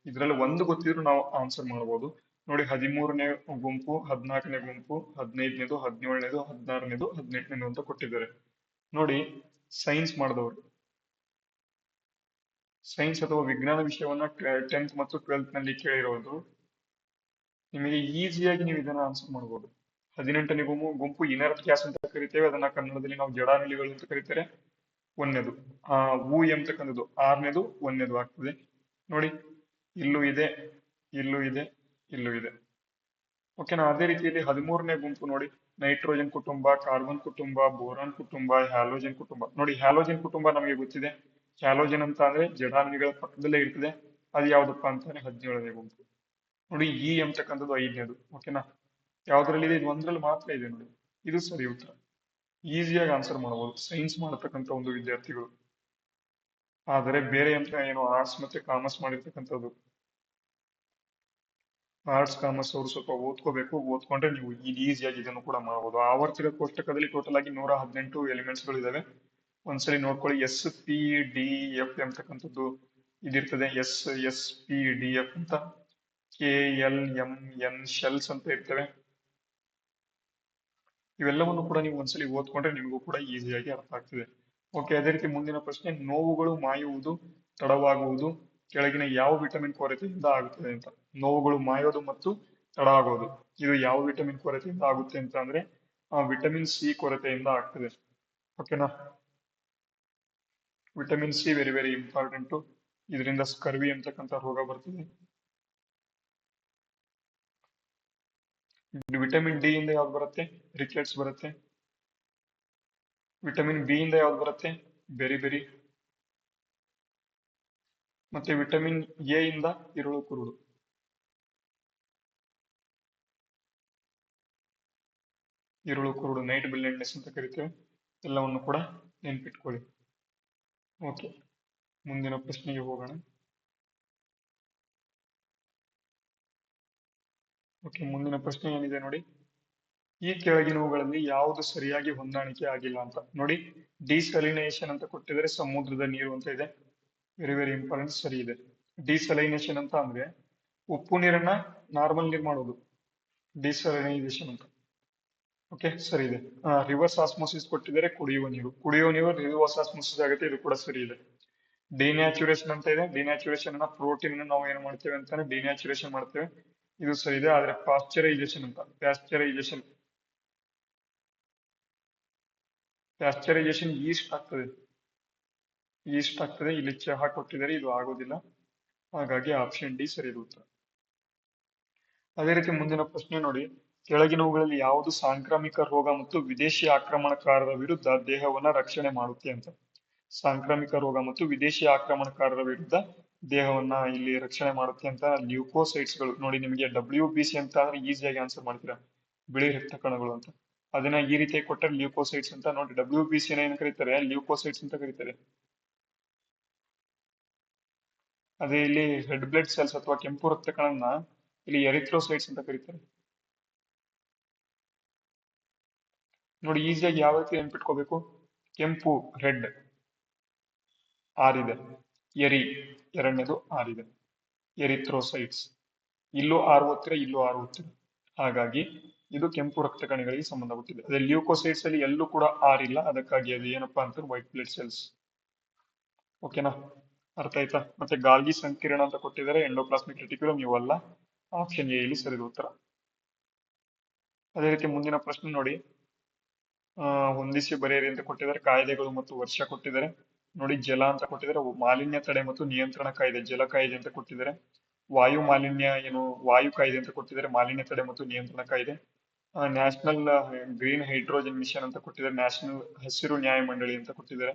ಇದರಲ್ಲಿ ಒಂದು ಗೊತ್ತಿದ್ರು ನಾವು ಆನ್ಸರ್ ಮಾಡಬಹುದು. ನೋಡಿ, 13ನೇ ಗುಂಪು, 14ನೇ ಗುಂಪು, 15ನೇದು, 17ನೇದು, 16ನೇದು, 18ನೇದು ಅಂತ ಕೊಟ್ಟಿದ್ದಾರೆ. ನೋಡಿ, ಸೈನ್ಸ್ ಮಾಡಿದವರು, ಸೈನ್ಸ್ ಅಥವಾ ವಿಜ್ಞಾನ ವಿಷಯವನ್ನ 10th ಮತ್ತು 12th ನಲ್ಲಿ ಕೇಳಿರೋದು ನಿಮಗೆ ಈಸಿಯಾಗಿ ನೀವು ಇದನ್ನ ಆನ್ಸರ್ ಮಾಡಬಹುದು. 18ನೇ ಗುಂಪು ಇನರ್ಟ್ ಗ್ಯಾಸ್ ಅಂತ ಕರಿತೇವೆ. ಅದನ್ನ ಕನ್ನಡದಲ್ಲಿ ನಾವು ಜಡಾನಿಲಿಗಳು ಅಂತ ಕರಿತಾರೆ. ಒಂದನೇದು ಹೂ ಎಂಬತಕ್ಕಂಥದ್ದು 6ನೇದು, 1ನೇದು ಆಗ್ತದೆ. ನೋಡಿ, ಇಲ್ಲೂ ಇದೆ, ಇಲ್ಲೂ ಇದೆ, ಇಲ್ಲೂ ಇದೆ. ಓಕೆನಾ? ಅದೇ ರೀತಿಯಲ್ಲಿ 13ನೇ ಗುಂಪು ನೋಡಿ, ನೈಟ್ರೋಜನ್ ಕುಟುಂಬ, ಕಾರ್ಬನ್ ಕುಟುಂಬ, ಬೋರಾನ್ ಕುಟುಂಬ, ಹ್ಯಾಲೋಜನ್ ಕುಟುಂಬ. ನೋಡಿ, ಹ್ಯಾಲೋಜನ್ ಕುಟುಂಬ ನಮಗೆ ಗೊತ್ತಿದೆ. ಹ್ಯಾಲೋಜನ್ ಅಂತ ಅಂದ್ರೆ ಜಡಾನಿಲಿಗಳ ಪಕ್ಕದಲ್ಲೇ ಇರ್ತದೆ. ಅದು ಯಾವ್ದಪ್ಪ ಅಂತಂದ್ರೆ 17ನೇ ಗುಂಪು. ನೋಡಿ, ಇ ಎಂಬತಕ್ಕಂಥದ್ದು 5ನೇದು. ಓಕೆನಾ? ಯಾವ್ದ್ರಲ್ಲಿ ಇದೆ? ಇದು ಒಂದ್ರಲ್ಲಿ ಮಾತ್ರ ಇದೆ ನೋಡಿ. ಇದು ಸರಿ ಉತ್ತರ. ಈಸಿಯಾಗಿ ಆನ್ಸರ್ ಮಾಡಬಹುದು ಸೈನ್ಸ್ ಮಾಡತಕ್ಕಂಥ ಒಂದು ವಿದ್ಯಾರ್ಥಿಗಳು. ಆದರೆ ಬೇರೆ ಅಂತ ಏನು ಆರ್ಟ್ಸ್ ಮತ್ತೆ ಕಾಮರ್ಸ್ ಮಾಡಿರ್ತಕ್ಕಂಥದ್ದು, ಆರ್ಟ್ಸ್ ಕಾಮರ್ಸ್ ಅವರು ಸ್ವಲ್ಪ ಓದ್ಕೋಬೇಕು. ಓದ್ಕೊಂಡ್ರೆ ನೀವು ಈಸಿಯಾಗಿ ಇದನ್ನು ಕೂಡ ಮಾಡಬಹುದು. ಆವರ್ತಿತ ಕೋಷ್ಟಕದಲ್ಲಿ ಟೋಟಲ್ ಆಗಿ 118 ಎಲಿಮೆಂಟ್ಸ್ ಗಳು ಇದಾವೆ. ಒಂದ್ಸಲಿ ನೋಡ್ಕೊಳ್ಳಿ. SPDF ಎಂಬತಕ್ಕಂಥದ್ದು ಇದಿರ್ತದೆ. SPDF ಅಂತ. KLMN ಶೆಲ್ಸ್ ಅಂತ ಇರ್ತವೆ. ಇವೆಲ್ಲವನ್ನು ಕೂಡ ನೀವು ಒಂದ್ಸಲಿ ಓದ್ಕೊಂಡ್ರೆ ನಿಮಗೂ ಕೂಡ ಈಸಿಯಾಗಿ ಅರ್ಥ ಆಗ್ತದೆ. ಓಕೆ, ಅದೇ ರೀತಿ ಮುಂದಿನ ಪ್ರಶ್ನೆ, ನೋವುಗಳು ಮಾಯುವುದು ತಡವಾಗುವುದು ಕೆಳಗಿನ ಯಾವ ವಿಟಮಿನ್ ಕೊರತೆಯಿಂದ ಆಗುತ್ತದೆ ಅಂತ. ನೋವುಗಳು ಮಾಯೋದು ಮತ್ತು ತಡ ಆಗೋದು ಇದು ಯಾವ ವಿಟಮಿನ್ ಕೊರತೆಯಿಂದ ಆಗುತ್ತೆ ಅಂತ ಅಂದ್ರೆ ವಿಟಮಿನ್ ಸಿ ಕೊರತೆಯಿಂದ ಆಗ್ತದೆ. ಓಕೆನಾ? Vitamin C very very important. ಇದರಿಂದ ಸ್ಕರ್ವಿ ಅಂತಕ್ಕಂಥ ರೋಗ ಬರ್ತದೆ. ವಿಟಮಿನ್ ಡಿ ಇಂದ ಯಾವ್ದು ಬರುತ್ತೆ? ರಿಕೆಟ್ಸ್ ಬರುತ್ತೆ. ವಿಟಮಿನ್ ಬಿ ಇಂದ ಯಾವ್ದು ಬರುತ್ತೆ? ಬೆರಿ. ಮತ್ತೆ ವಿಟಮಿನ್ ಎ ಇಂದ ಇರುಳು ಕುರುಡು. ನೈಟ್ ಬ್ಲೈಂಡ್ನೆಸ್ ಅಂತ ಕರಿತೇವೆ. ಎಲ್ಲವನ್ನು ಕೂಡ ನೆನ್ಪಿಟ್ಕೊಳ್ಳಿ. ಓಕೆ, ಮುಂದಿನ ಪ್ರಶ್ನೆಗೆ ಹೋಗೋಣ. ಓಕೆ, ಮುಂದಿನ ಪ್ರಶ್ನೆ ಏನಿದೆ ನೋಡಿ, ಈ ಕೆಳಗಿನವುಗಳಲ್ಲಿ ಯಾವುದು ಸರಿಯಾಗಿ ಹೊಂದಾಣಿಕೆ ಆಗಿಲ್ಲ ಅಂತ. ನೋಡಿ, ಡಿಸಲಿನೇಷನ್ ಅಂತ ಕೊಟ್ಟಿದ್ದಾರೆ, ಸಮುದ್ರದ ನೀರು ಅಂತ ಇದೆ. ವೆರಿ ವೆರಿ ಇಂಪಾರ್ಟೆಂಟ್, ಸರಿ ಇದೆ. ಡಿಸಲೈನೇಷನ್ ಅಂತ ಅಂದ್ರೆ ಉಪ್ಪು ನೀರನ್ನ ನಾರ್ಮಲ್ ನೀರು ಮಾಡೋದು ಡಿಸಲೈನೇಷನ್ ಅಂತ. ಓಕೆ ಸರಿ ಇದೆ. ರಿವರ್ಸ್ ಆಸ್ಮೋಸಿಸ್ ಕೊಟ್ಟಿದ್ದಾರೆ, ಕುಡಿಯುವ ನೀರು ರಿವರ್ಸ್ ಆಸ್ಮೋಸಿಸ್ ಆಗುತ್ತೆ, ಇದು ಕೂಡ ಸರಿ ಇದೆ. ಡಿನ್ಯಾಚುರೇಷನ್ ಅಂತ ಇದೆ, ಡಿನ್ಯಾಚುರೇಷನ್ ಅನ್ನ ಪ್ರೋಟೀನ್ ನಾವು ಏನ್ ಮಾಡ್ತೇವೆ ಅಂತಾನೆ ಡಿನ್ಯಾಚುರೇಷನ್ ಮಾಡ್ತೇವೆ, ಇದು ಸರಿ ಇದೆ. ಆದ್ರೆ ಪ್ಯಾಸ್ಚರೈಸೇಷನ್ ಈಸ್ಟ್ ಆಗ್ತದೆ, ಇಲ್ಲಿ ಚಹಾ ಕೊಟ್ಟಿದ್ದಾರೆ, ಇದು ಆಗೋದಿಲ್ಲ. ಹಾಗಾಗಿ ಆಪ್ಷನ್ ಡಿ ಸರಿ ಇದೆ ಉತ್ತರ. ಅದೇ ರೀತಿ ಮುಂದಿನ ಪ್ರಶ್ನೆ ನೋಡಿ, ಕೆಳಗಿನವುಗಳಲ್ಲಿ ಯಾವುದು ಸಾಂಕ್ರಾಮಿಕ ರೋಗ ಮತ್ತು ವಿದೇಶಿ ಆಕ್ರಮಣಕಾರರ ವಿರುದ್ಧ ದೇಹವನ್ನ ರಕ್ಷಣೆ ಮಾಡುತ್ತೆ ಅಂತ. ಸಾಂಕ್ರಾಮಿಕ ರೋಗ ಮತ್ತು ವಿದೇಶಿ ಆಕ್ರಮಣಕಾರರ ವಿರುದ್ಧ ದೇಹವನ್ನ ಇಲ್ಲಿ ರಕ್ಷಣೆ ಮಾಡುತ್ತೆ ಅಂತ. ಲ್ಯೂಕೋಸೈಟ್ಸ್ ಗಳು ನೋಡಿ, ನಿಮಗೆ WBC ಅಂತ ಅಂದ್ರೆ ಈಸಿಯಾಗಿ ಆನ್ಸರ್ ಮಾಡ್ತೀರಾ, ಬಿಳಿ ರಕ್ತ ಕಣಗಳು ಅಂತ. ಅದನ್ನ ಈ ರೀತಿ ಕೊಟ್ಟರೆ ಲ್ಯೂಕೋಸೈಟ್ಸ್ ಅಂತ. ನೋಡಿ, WBC ಏನ್ ಕರೀತಾರೆ, ಲ್ಯೂಕೋಸೈಟ್ಸ್ ಅಂತ ಕರೀತಾರೆ. ಅದೇ ಇಲ್ಲಿ ರೆಡ್ ಬ್ಲಡ್ ಸೆಲ್ಸ್ ಅಥವಾ ಕೆಂಪು ರಕ್ತ ಕಣನ ಇಲ್ಲಿ ಎರಿಥ್ರೋಸೈಟ್ಸ್ ಅಂತ ಕರೀತಾರೆ. ನೋಡಿ, ಈಸಿಯಾಗಿ ಯಾವ ರೀತಿ ನೆನ್ಪಿಟ್ಕೋಬೇಕು, ಕೆಂಪು ರೆಡ್ ಆರಿದೆ, ಎರಿ ಎರಡನೇದು ಆರಿದೆ, ಎರಿಥ್ರೋಸೈಟ್ಸ್. ಇಲ್ಲೂ ಆರು ಓದ್ತೀರ, ಇಲ್ಲೂ ಆರು ಓದ್ತೀರ. ಹಾಗಾಗಿ ಇದು ಕೆಂಪು ರಕ್ತ ಕಣಗಳಿಗೆ ಸಂಬಂಧಪಟ್ಟಿದೆ. ಅದೇ ಲ್ಯೂಕೋಸೈಟ್ಸ್ ಅಲ್ಲಿ ಎಲ್ಲೂ ಕೂಡ ಆರಿಲ್ಲ, ಅದಕ್ಕಾಗಿ ಅದು ಏನಪ್ಪಾ ಅಂತಾರೆ ವೈಟ್ ಬ್ಲಡ್ ಸೆಲ್ಸ್. ಓಕೆನಾ, ಅರ್ಥ ಆಯ್ತಾ? ಮತ್ತೆ ಗಾಲ್ಗಿ ಸಂಕೀರ್ಣ ಅಂತ ಕೊಟ್ಟಿದ್ದಾರೆ, ಎಂಡೋಪ್ಲಾಸ್ಮಿಕ್ ರೆಟಿಕ್ಯುಲಮ್ ಇವಲ್ಲ. ಆಪ್ಷನ್ ಎ ಇಲ್ಲಿ ಸರಿದ ಉತ್ತರ. ಅದೇ ರೀತಿ ಮುಂದಿನ ಪ್ರಶ್ನೆ ನೋಡಿ, ಹೊಂದಿಸಿ ಬರೆಯಿರಿ ಅಂತ ಕೊಟ್ಟಿದ್ದಾರೆ, ಕಾಯ್ದೆಗಳು ಮತ್ತು ವರ್ಷ ಕೊಟ್ಟಿದ್ದಾರೆ. ನೋಡಿ, ಜಲ ಅಂತ ಕೊಟ್ಟಿದ್ದಾರೆ, ಮಾಲಿನ್ಯ ತಡೆ ಮತ್ತು ನಿಯಂತ್ರಣ ಕಾಯ್ದೆ ಜಲ ಕಾಯ್ದೆ ಅಂತ ಕೊಟ್ಟಿದ್ದಾರೆ. ವಾಯು ಮಾಲಿನ್ಯ ವಾಯು ಕಾಯ್ದೆ ಅಂತ ಕೊಟ್ಟಿದ್ದಾರೆ, ಮಾಲಿನ್ಯ ತಡೆ ಮತ್ತು ನಿಯಂತ್ರಣ ಕಾಯ್ದೆ. ನ್ಯಾಷನಲ್ ಗ್ರೀನ್ ಹೈಡ್ರೋಜನ್ ಮಿಷನ್ ಅಂತ ಕೊಟ್ಟಿದ್ದಾರೆ, ನ್ಯಾಷನಲ್ ಹಸಿರು ನ್ಯಾಯ ಮಂಡಳಿ ಅಂತ ಕೊಟ್ಟಿದ್ದಾರೆ.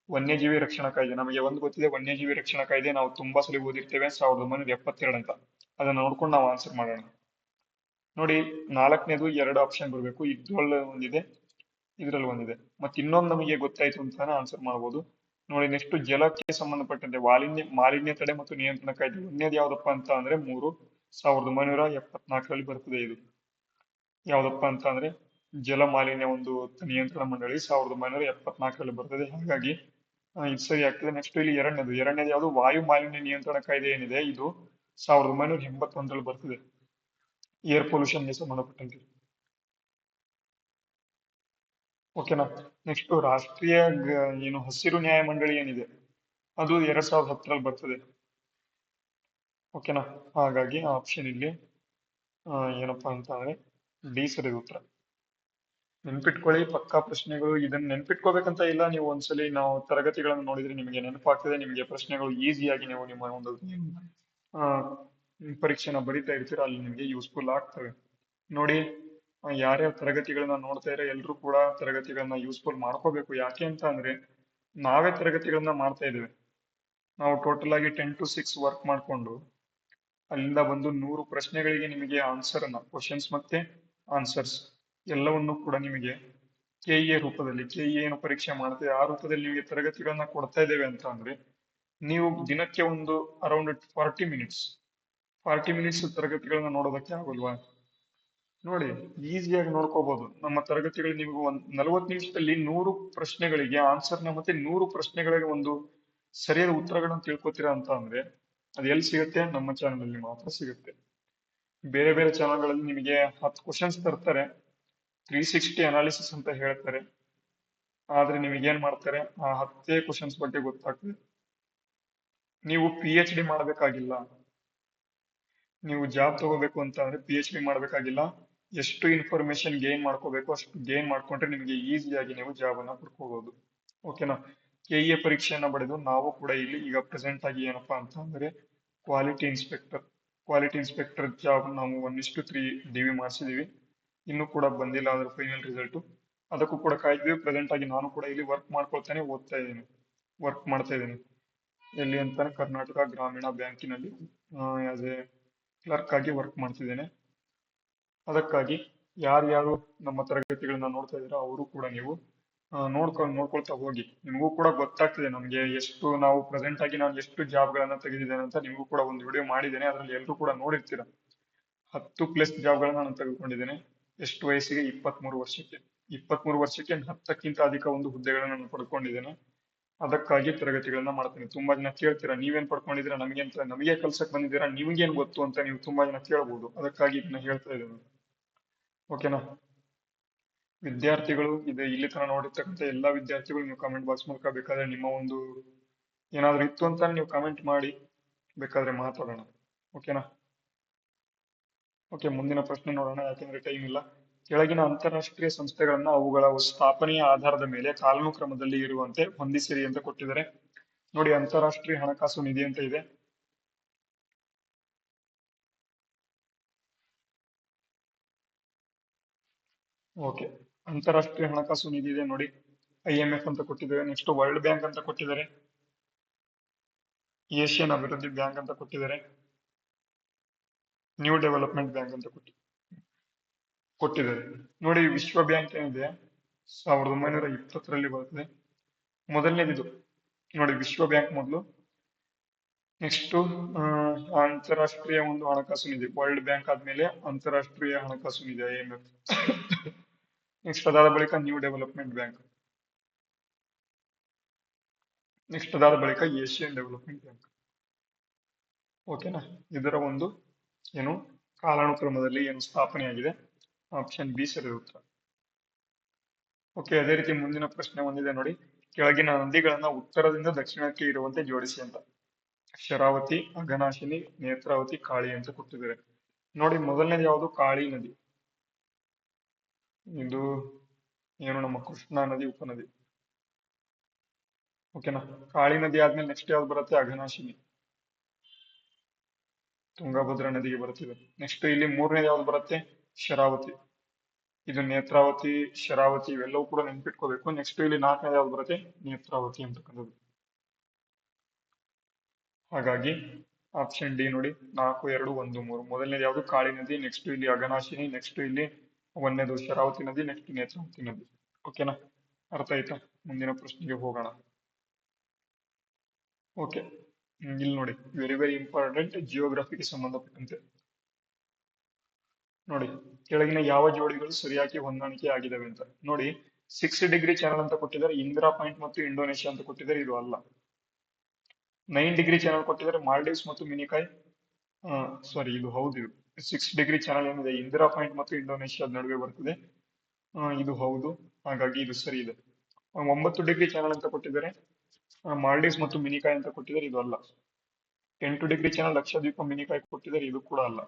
ವನ್ಯಜೀವಿ ರಕ್ಷಣಾ ಕಾಯ್ದೆ, ನಮಗೆ ಒಂದು ಗೊತ್ತಿದೆ, ವನ್ಯಜೀವಿ ರಕ್ಷಣಾ ಕಾಯ್ದೆ ನಾವು ತುಂಬಾ ಸಲ ಓದಿರ್ತೇವೆ, 1972 ಅಂತ. ಅದನ್ನ ನೋಡ್ಕೊಂಡು ನಾವು ಆನ್ಸರ್ ಮಾಡೋಣ. ನೋಡಿ, ನಾಲ್ಕನೇದು ಎರಡು ಆಪ್ಷನ್ ಬರಬೇಕು, ಇದ್ರಲ್ಲಿ ಒಂದಿದೆ, ಇದ್ರಲ್ಲಿ ಒಂದಿದೆ, ಮತ್ತೆ ಇನ್ನೊಂದು ನಮಗೆ ಗೊತ್ತಾಯ್ತು ಅಂತಾನೆ ಆನ್ಸರ್ ಮಾಡ್ಬೋದು. ನೋಡಿ, ನೆಕ್ಸ್ಟ್ ಜಲಕ್ಕೆ ಸಂಬಂಧಪಟ್ಟಂತೆ ಮಾಲಿನ್ಯ ತಡೆ ಮತ್ತು ನಿಯಂತ್ರಣ ಕಾಯ್ದೆ ಒಂದೇದು ಯಾವ್ದಪ್ಪ ಅಂತ ಅಂದ್ರೆ 1974ರಲ್ಲಿ ಬರ್ತದೆ. ಇದು ಯಾವ್ದಪ್ಪ ಅಂತ ಅಂದ್ರೆ ಜಲ ಮಾಲಿನ್ಯ ಒಂದು ನಿಯಂತ್ರಣ ಮಂಡಳಿ 1974ರಲ್ಲಿ ಬರ್ತದೆ. ಹಾಗಾಗಿ ಇದು ಸರಿ ಆಗ್ತದೆ. ನೆಕ್ಸ್ಟ್ ಇಲ್ಲಿ ಎರಡನೇದು ಯಾವುದು, ವಾಯು ಮಾಲಿನ್ಯ ನಿಯಂತ್ರಣ ಕಾಯ್ದೆ ಏನಿದೆ, ಇದು 1981ರಲ್ಲಿ ಬರ್ತದೆ, ಏರ್ ಪೊಲ್ಯೂಷನ್ಗೆ ಸಂಬಂಧಪಟ್ಟಂತೆ. ಓಕೆನಾ. ನೆಕ್ಸ್ಟ್ ರಾಷ್ಟ್ರೀಯ ಹಸಿರು ನ್ಯಾಯ ಮಂಡಳಿ ಏನಿದೆ, ಅದು 2010ರಲ್ಲಿ ಬರ್ತದೆ. ಓಕೆನಾ. ಹಾಗಾಗಿ ಆಪ್ಷನ್ ಇಲ್ಲಿ ಏನಪ್ಪಾ ಅಂತ ಅಂದ್ರೆ ಡಿ ಸರಿ ಉತ್ತರ. ನೆನ್ಪಿಟ್ಕೊಳ್ಳಿ, ಪಕ್ಕಾ ಪ್ರಶ್ನೆಗಳು. ಇದನ್ನ ನೆನ್ಪಿಟ್ಕೋಬೇಕಂತ ಇಲ್ಲ, ನೀವು ಒಂದ್ಸಲಿ ನಾವು ತರಗತಿಗಳನ್ನು ನೋಡಿದ್ರೆ ನಿಮಗೆ ನೆನಪಾಗ್ತದೆ. ನಿಮಗೆ ಪ್ರಶ್ನೆಗಳು ಈಸಿಯಾಗಿ ನೀವು ನಿಮ್ಮ ಒಂದು ಪರೀಕ್ಷೆನ ಬರಿತಾ ಇರ್ತೀರ, ಅಲ್ಲಿ ನಿಮಗೆ ಯೂಸ್ಫುಲ್ ಆಗ್ತವೆ. ನೋಡಿ, ಯಾರ್ಯಾರ ತರಗತಿಗಳನ್ನ ನೋಡ್ತಾ ಇರೋ ಎಲ್ಲರೂ ಕೂಡ ತರಗತಿಗಳನ್ನ ಯೂಸ್ಫುಲ್ ಮಾಡ್ಕೋಬೇಕು. ಯಾಕೆ ಅಂತ ಅಂದ್ರೆ ನಾವೇ ತರಗತಿಗಳನ್ನ ಮಾಡ್ತಾ ಇದ್ದೇವೆ. ನಾವು ಟೋಟಲ್ ಆಗಿ 10 to 6 ವರ್ಕ್ ಮಾಡ್ಕೊಂಡು ಅಲ್ಲಿಂದ ಬಂದು 100 ಪ್ರಶ್ನೆಗಳಿಗೆ ನಿಮಗೆ ಕ್ವಶನ್ಸ್ ಮತ್ತೆ ಆನ್ಸರ್ಸ್ ಎಲ್ಲವನ್ನು ಕೂಡ ನಿಮಗೆ KE ರೂಪದಲ್ಲಿ, KE ಏನು ಪರೀಕ್ಷೆ ಮಾಡ್ತೇವೆ ಆ ರೂಪದಲ್ಲಿ ನಿಮಗೆ ತರಗತಿಗಳನ್ನ ಕೊಡ್ತಾ ಇದ್ದೇವೆ ಅಂತ ಅಂದ್ರೆ ನೀವು ದಿನಕ್ಕೆ ಒಂದು ಅರೌಂಡ್ 40 ಮಿನಿಟ್ಸ್ ತರಗತಿಗಳನ್ನ ನೋಡೋದಕ್ಕೆ ಆಗೋಲ್ವಾ? ನೋಡಿ, ಈಸಿಯಾಗಿ ನೋಡ್ಕೋಬಹುದು ನಮ್ಮ ತರಗತಿಗಳು. ನಿಮಗೆ ಒಂದು 40 ನಿಮಿಷದಲ್ಲಿ 100 ಪ್ರಶ್ನೆಗಳಿಗೆ ಆನ್ಸರ್ನ ಮತ್ತೆ 100 ಪ್ರಶ್ನೆಗಳಿಗೆ ಒಂದು ಸರಿಯಾದ ಉತ್ತರಗಳನ್ನು ತಿಳ್ಕೊತೀರಾ ಅಂತ ಅಂದ್ರೆ ಅದು ಎಲ್ಲಿ ಸಿಗುತ್ತೆ? ನಮ್ಮ ಚಾನಲ್ ಅಲ್ಲಿ ಮಾತ್ರ ಸಿಗುತ್ತೆ. ಬೇರೆ ಬೇರೆ ಚಾನಲ್ಗಳಲ್ಲಿ ನಿಮಗೆ 10 ಕ್ವಶನ್ಸ್ ತರ್ತಾರೆ, 360 ಅನಾಲಿಸಿಸ್ ಅಂತ ಹೇಳ್ತಾರೆ. ಆದ್ರೆ ನಿಮಗೆ ಏನ್ ಮಾಡ್ತಾರೆ, ಆ 10 ಕ್ವಶನ್ಸ್ ಬಗ್ಗೆ ಗೊತ್ತಾಗ್ತದೆ. ನೀವು PhD ಮಾಡಬೇಕಾಗಿಲ್ಲ, ನೀವು ಜಾಬ್ ತಗೋಬೇಕು ಅಂತ ಅಂದ್ರೆ PhD ಮಾಡಬೇಕಾಗಿಲ್ಲ. ಎಷ್ಟು ಇನ್ಫಾರ್ಮೇಶನ್ ಗೇನ್ ಮಾಡ್ಕೋಬೇಕು ಅಷ್ಟು ಗೇನ್ ಮಾಡ್ಕೊಂಡ್ರೆ ನಿಮಗೆ ಈಸಿಯಾಗಿ ನೀವು ಜಾಬ್ ಅನ್ನ ಪಡ್ಕೋಬಹುದು. ಓಕೆನಾ. KE ಪರೀಕ್ಷೆಯನ್ನ ಬರೆದು ನಾವು ಕೂಡ ಇಲ್ಲಿ ಈಗ ಪ್ರೆಸೆಂಟ್ ಆಗಿ ಏನಪ್ಪಾ ಅಂತ ಅಂದ್ರೆ ಕ್ವಾಲಿಟಿ ಇನ್ಸ್ಪೆಕ್ಟರ್ ಜಾಬ್ ನಾವು 1:3 DV ಮಾಡಿಸಿದೀವಿ. ಇನ್ನೂ ಕೂಡ ಬಂದಿಲ್ಲ ಅದರ ಫೈನಲ್ ರಿಸಲ್ಟ್. ಅದಕ್ಕೂ ಕೂಡ ಕಾಯ್ತೀವಿ. ಪ್ರೆಸೆಂಟ್ ಆಗಿ ನಾನು ಕೂಡ ಇಲ್ಲಿ ವರ್ಕ್ ಮಾಡ್ಕೊಳ್ತಾನೆ ವರ್ಕ್ ಮಾಡ್ತಾ ಇದ್ದೀನಿ. ಎಲ್ಲಿ ಅಂತಾನೆ ಕರ್ನಾಟಕ ಗ್ರಾಮೀಣ ಬ್ಯಾಂಕಿನಲ್ಲಿ ಆಸ್ ಎ ಕ್ಲರ್ಕ್ ಆಗಿ ವರ್ಕ್ ಮಾಡ್ತಿದ್ದೇನೆ. ಅದಕ್ಕಾಗಿ ಯಾರ್ಯಾರು ನಮ್ಮ ತರಗತಿಗಳನ್ನ ನೋಡ್ತಾ ಇದ್ದೀರಾ ಅವರು ಕೂಡ ನೀವು ನೋಡ್ಕೊಳ್ತಾ ಹೋಗಿ. ನಿಮಗೂ ಕೂಡ ಗೊತ್ತಾಗ್ತದೆ ನಮ್ಗೆ ಎಷ್ಟು ನಾವು ಪ್ರೆಸೆಂಟ್ ಆಗಿ ನಾನು ಎಷ್ಟು ಜಾಬ್ಗಳನ್ನ ತೆಗೆದಿದ್ದೇನೆ ಅಂತ. ನಿಮಗೂ ಕೂಡ ಒಂದು ವಿಡಿಯೋ ಮಾಡಿದ್ದೇನೆ, ಅದರಲ್ಲಿ ಎಲ್ಲರೂ ಕೂಡ ನೋಡಿರ್ತೀರ. 10+ ಜಾಬ್ಗಳನ್ನ ನಾನು ತೆಗೆದುಕೊಂಡಿದ್ದೇನೆ. ಎಷ್ಟು ವಯಸ್ಸಿಗೆ? 23 ವರ್ಷಕ್ಕೆ. 23 ವರ್ಷಕ್ಕೆ 10ಕ್ಕಿಂತ ಅಧಿಕ ಒಂದು ಹುದ್ದೆಗಳನ್ನ ನಾನು ಪಡ್ಕೊಂಡಿದ್ದೇನೆ. ಅದಕ್ಕಾಗಿ ತರಗತಿಗಳನ್ನ ಮಾಡ್ತೇನೆ. ತುಂಬಾ ಜನ ಕೇಳ್ತೀರಾ, ನೀವೇನ್ ಪಡ್ಕೊಂಡಿದ್ದೀರಾ, ನಮಗೆ ಕಲ್ಸಕ್ ಬಂದಿದ್ದೀರಾ, ನಿಮ್ಗೇನ್ ಗೊತ್ತು ಅಂತ ನೀವು ತುಂಬಾ ಜನ ಕೇಳಬಹುದು. ಅದಕ್ಕಾಗಿ ಇದನ್ನ ಹೇಳ್ತಾ ಇದ್ದೇನೆ. ಓಕೆನಾ. ವಿದ್ಯಾರ್ಥಿಗಳು ಇದು ಇಲ್ಲಿ ತನಕ ನೋಡಿರ್ತಕ್ಕಂಥ ಎಲ್ಲಾ ವಿದ್ಯಾರ್ಥಿಗಳು ನೀವು ಕಾಮೆಂಟ್ ಬಾಕ್ಸ್ ಮೂಲಕ ಬೇಕಾದ್ರೆ ನಿಮ್ಮ ಒಂದು ಏನಾದ್ರು ಇತ್ತು ಅಂತ ನೀವು ಕಾಮೆಂಟ್ ಮಾಡಿ ಬೇಕಾದ್ರೆ ಮಾತಾಡೋಣ. ಓಕೆನಾ? ಓಕೆ, ಮುಂದಿನ ಪ್ರಶ್ನೆ ನೋಡೋಣ, ಯಾಕೆಂದ್ರೆ ಟೈಮ್ ಇಲ್ಲ. ಕೆಳಗಿನ ಅಂತಾರಾಷ್ಟ್ರೀಯ ಸಂಸ್ಥೆಗಳನ್ನ ಅವುಗಳ ಸ್ಥಾಪನೆಯ ಆಧಾರದ ಮೇಲೆ ಕಾಲಾನುಕ್ರಮದಲ್ಲಿ ಇರುವಂತೆ ಹೊಂದಿಸಿರಿ ಅಂತ ಕೊಟ್ಟಿದ್ದಾರೆ. ನೋಡಿ, ಅಂತಾರಾಷ್ಟ್ರೀಯ ಹಣಕಾಸು ನಿಧಿ ಅಂತ ಇದೆ. ಓಕೆ, ಅಂತಾರಾಷ್ಟ್ರೀಯ ಹಣಕಾಸು ನಿಧಿ ಇದೆ ನೋಡಿ. IMF ಅಂತ ಕೊಟ್ಟಿದ್ದಾರೆ. ನೆಕ್ಸ್ಟ್ ವರ್ಲ್ಡ್ ಬ್ಯಾಂಕ್ ಅಂತ ಕೊಟ್ಟಿದ್ದಾರೆ. ಏಷ್ಯನ್ ಅಭಿವೃದ್ಧಿ ಬ್ಯಾಂಕ್ ಅಂತ ಕೊಟ್ಟಿದ್ದಾರೆ. ನ್ಯೂ ಡೆವಲಪ್ಮೆಂಟ್ ಬ್ಯಾಂಕ್ ಅಂತ ಕೊಟ್ಟಿದ್ದಾರೆ. ನೋಡಿ, ವಿಶ್ವ ಬ್ಯಾಂಕ್ ಏನಿದೆ 1920ರಲ್ಲಿ ಬರ್ತದೆ. ಮೊದಲನೇದಿದು ನೋಡಿ, ವಿಶ್ವ ಬ್ಯಾಂಕ್ ಮೊದಲು. ನೆಕ್ಸ್ಟ್ ಅಂತಾರಾಷ್ಟ್ರೀಯ ಒಂದು ಹಣಕಾಸು ನಿಧಿ ವರ್ಲ್ಡ್ ಬ್ಯಾಂಕ್ ಆದ್ಮೇಲೆ ಅಂತಾರಾಷ್ಟ್ರೀಯ ಹಣಕಾಸು ನಿಧಿ IMF. ನೆಕ್ಸ್ಟ್ ಅದಾದ ಬಳಿಕ ನ್ಯೂ ಡೆವಲಪ್ಮೆಂಟ್ ಬ್ಯಾಂಕ್. ನೆಕ್ಸ್ಟ್ ಅದಾದ ಬಳಿಕ ಏಷ್ಯನ್ ಡೆವಲಪ್ಮೆಂಟ್ ಬ್ಯಾಂಕ್. ಓಕೆನಾ? ಇದರ ಒಂದು ಏನು ಕಾಲಾನುಕ್ರಮದಲ್ಲಿ ಏನು ಸ್ಥಾಪನೆಯಾಗಿದೆ. ಆಪ್ಷನ್ ಬಿ ಸರಿ ಉತ್ತರ. ಓಕೆ, ಅದೇ ರೀತಿ ಮುಂದಿನ ಪ್ರಶ್ನೆ ಒಂದಿದೆ ನೋಡಿ. ಕೆಳಗಿನ ನದಿಗಳನ್ನ ಉತ್ತರದಿಂದ ದಕ್ಷಿಣಕ್ಕೆ ಇರುವಂತೆ ಜೋಡಿಸಿ ಅಂತ. ಶರಾವತಿ, ಅಘನಾಶಿನಿ, ನೇತ್ರಾವತಿ, ಕಾಳಿ ಅಂತ ಕೊಟ್ಟಿದ್ದಾರೆ. ನೋಡಿ, ಮೊದಲನೇದು ಯಾವುದು? ಕಾಳಿ ನದಿ. ಇದು ಏನು ನಮ್ಮ ಕೃಷ್ಣಾ ನದಿ ಉಪನದಿ. ಓಕೆನಾ? ಕಾಳಿ ನದಿ ಆದ್ಮೇಲೆ ನೆಕ್ಸ್ಟ್ ಯಾವ್ದು ಬರುತ್ತೆ? ಅಘನಾಶಿನಿ, ತುಂಗಭದ್ರಾ ನದಿಗೆ ಬರುತ್ತಿದೆ. ನೆಕ್ಸ್ಟ್ ಇಲ್ಲಿ ಮೂರನೇದು ಯಾವ್ದು ಬರುತ್ತೆ? ಶರಾವತಿ. ಇದು ನೇತ್ರಾವತಿ, ಶರಾವತಿ ಇವೆಲ್ಲವೂ ಕೂಡ ನೆನ್ಪಿಟ್ಕೋಬೇಕು. ನೆಕ್ಸ್ಟ್ ಇಲ್ಲಿ ನಾಲ್ಕನೇದು ಯಾವ್ದು ಬರುತ್ತೆ? ನೇತ್ರಾವತಿ ಅಂತಕ್ಕಂಥದ್ದು. ಹಾಗಾಗಿ ಆಪ್ಷನ್ ಡಿ ನೋಡಿ, 4, 2, 1, 3. ಮೊದಲನೇದು ಯಾವುದು? ಕಾಳಿ ನದಿ. ನೆಕ್ಸ್ಟ್ ಇಲ್ಲಿ ಅಘನಾಶಿನಿ. ನೆಕ್ಸ್ಟ್ ಇಲ್ಲಿ ಒಂದನೇದು ಶರಾವತಿ ನದಿ. ನೆಕ್ಸ್ಟ್ ನೇತ್ರಾವತಿ ನದಿ. ಓಕೆನಾ? ಅರ್ಥ ಆಯ್ತಾ? ಮುಂದಿನ ಪ್ರಶ್ನೆಗೆ ಹೋಗೋಣ. ಓಕೆ, ಇಲ್ಲಿ ನೋಡಿ, ವೆರಿ ವೆರಿ ಇಂಪಾರ್ಟೆಂಟ್, ಜಿಯೋಗ್ರಫಿಗೆ ಸಂಬಂಧಪಟ್ಟಂತೆ ನೋಡಿ. ಕೆಳಗಿನ ಯಾವ ಜೋಡಿಗಳು ಸರಿಯಾಗಿ ಹೊಂದಾಣಿಕೆ ಆಗಿದಾವೆ ಅಂತ ನೋಡಿ. 6 ಡಿಗ್ರಿ ಚಾನಲ್ ಅಂತ ಕೊಟ್ಟಿದ್ದಾರೆ, ಇಂದಿರಾ ಪಾಯಿಂಟ್ ಮತ್ತು ಇಂಡೋನೇಷ್ಯಾ ಅಂತ ಕೊಟ್ಟಿದ್ದಾರೆ. ಇದು ಅಲ್ಲ. 9 ಡಿಗ್ರಿ ಚಾನಲ್ ಕೊಟ್ಟಿದ್ದಾರೆ, ಮಾಲ್ಡೀವ್ಸ್ ಮತ್ತು ಮಿನಿಕಾಯ್. ಸಾರಿ, ಇದು ಹೌದು. ಇದು 6 ಡಿಗ್ರಿ ಚಾನಲ್ ಏನಿದೆ ಇಂದಿರಾ ಪಾಯಿಂಟ್ ಮತ್ತು ಇಂಡೋನೇಷ್ಯಾದ ನಡುವೆ ಬರ್ತದೆ. ಇದು ಹೌದು, ಹಾಗಾಗಿ ಇದು ಸರಿ ಇದೆ. 9 ಡಿಗ್ರಿ ಚಾನಲ್ ಅಂತ ಕೊಟ್ಟಿದ್ದಾರೆ, ಮಾಲ್ಡೀವ್ಸ್ ಮತ್ತು ಮಿನಿಕಾಯ್ ಅಂತ ಕೊಟ್ಟಿದ್ದಾರೆ. ಇದು ಅಲ್ಲ. 10 ಡಿಗ್ರಿ ಚಾನಲ್ ಲಕ್ಷದ್ವೀಪ ಮಿನಿಕಾಯ್ ಕೊಟ್ಟಿದ್ದಾರೆ. ಇದು ಕೂಡ ಅಲ್ಲ.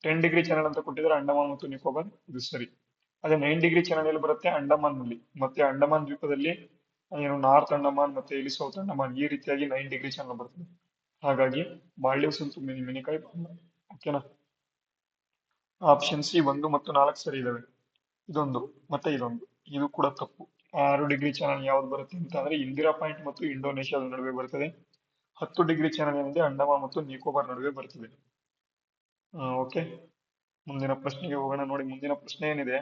10 ಡಿಗ್ರಿ ಚಾನಲ್ ಅಂತ ಕೊಟ್ಟಿದ್ದಾರೆ, ಅಂಡಮಾನ್ ಮತ್ತು ನಿಕೋಬಾರ್. ಇದು ಸರಿ. ಅದೇ 9 ಡಿಗ್ರಿ ಚಾನಲ್ ಎಲ್ಲಿ ಬರುತ್ತೆ? ಅಂಡಮಾನ್ ನಲ್ಲಿ. ಮತ್ತೆ ಅಂಡಮಾನ್ ದ್ವೀಪದಲ್ಲಿ ಏನು ನಾರ್ತ್ ಅಂಡಮಾನ್ ಮತ್ತೆ ಇಲ್ಲಿ ಸೌತ್ ಅಂಡಮಾನ್, ಈ ರೀತಿಯಾಗಿ 9 ಡಿಗ್ರಿ ಚಾನಲ್ ಬರ್ತದೆ. ಹಾಗಾಗಿ ಮಾಲ್ಡೀವ್ಸ್ ಮತ್ತು ಮಿನಿಕಾಯ್ ಬರಲ್ಲ. ಓಕೆನಾ? ಆಪ್ಷನ್ ಸಿ 1 ಮತ್ತು 4 ಸರಿ ಇದಾವೆ. ಇದೊಂದು ಮತ್ತೆ ಇದೊಂದು, ಇದು ಕೂಡ ತಪ್ಪು. 6 ಡಿಗ್ರಿ ಚಾನಲ್ ಯಾವ್ದು ಬರುತ್ತೆ ಅಂತ ಅಂದ್ರೆ ಇಂದಿರಾ ಪಾಯಿಂಟ್ ಮತ್ತು ಇಂಡೋನೇಷ್ಯಾದ ನಡುವೆ ಬರ್ತದೆ. 10 ಡಿಗ್ರಿ ಚಾನಲ್ ಏನಿದೆ ಅಂಡಮಾನ್ ಮತ್ತು ನಿಕೋಬಾರ್ ನಡುವೆ ಬರ್ತದೆ. ಓಕೆ, ಮುಂದಿನ ಪ್ರಶ್ನೆಗೆ ಹೋಗೋಣ. ನೋಡಿ, ಮುಂದಿನ ಪ್ರಶ್ನೆ ಏನಿದೆ?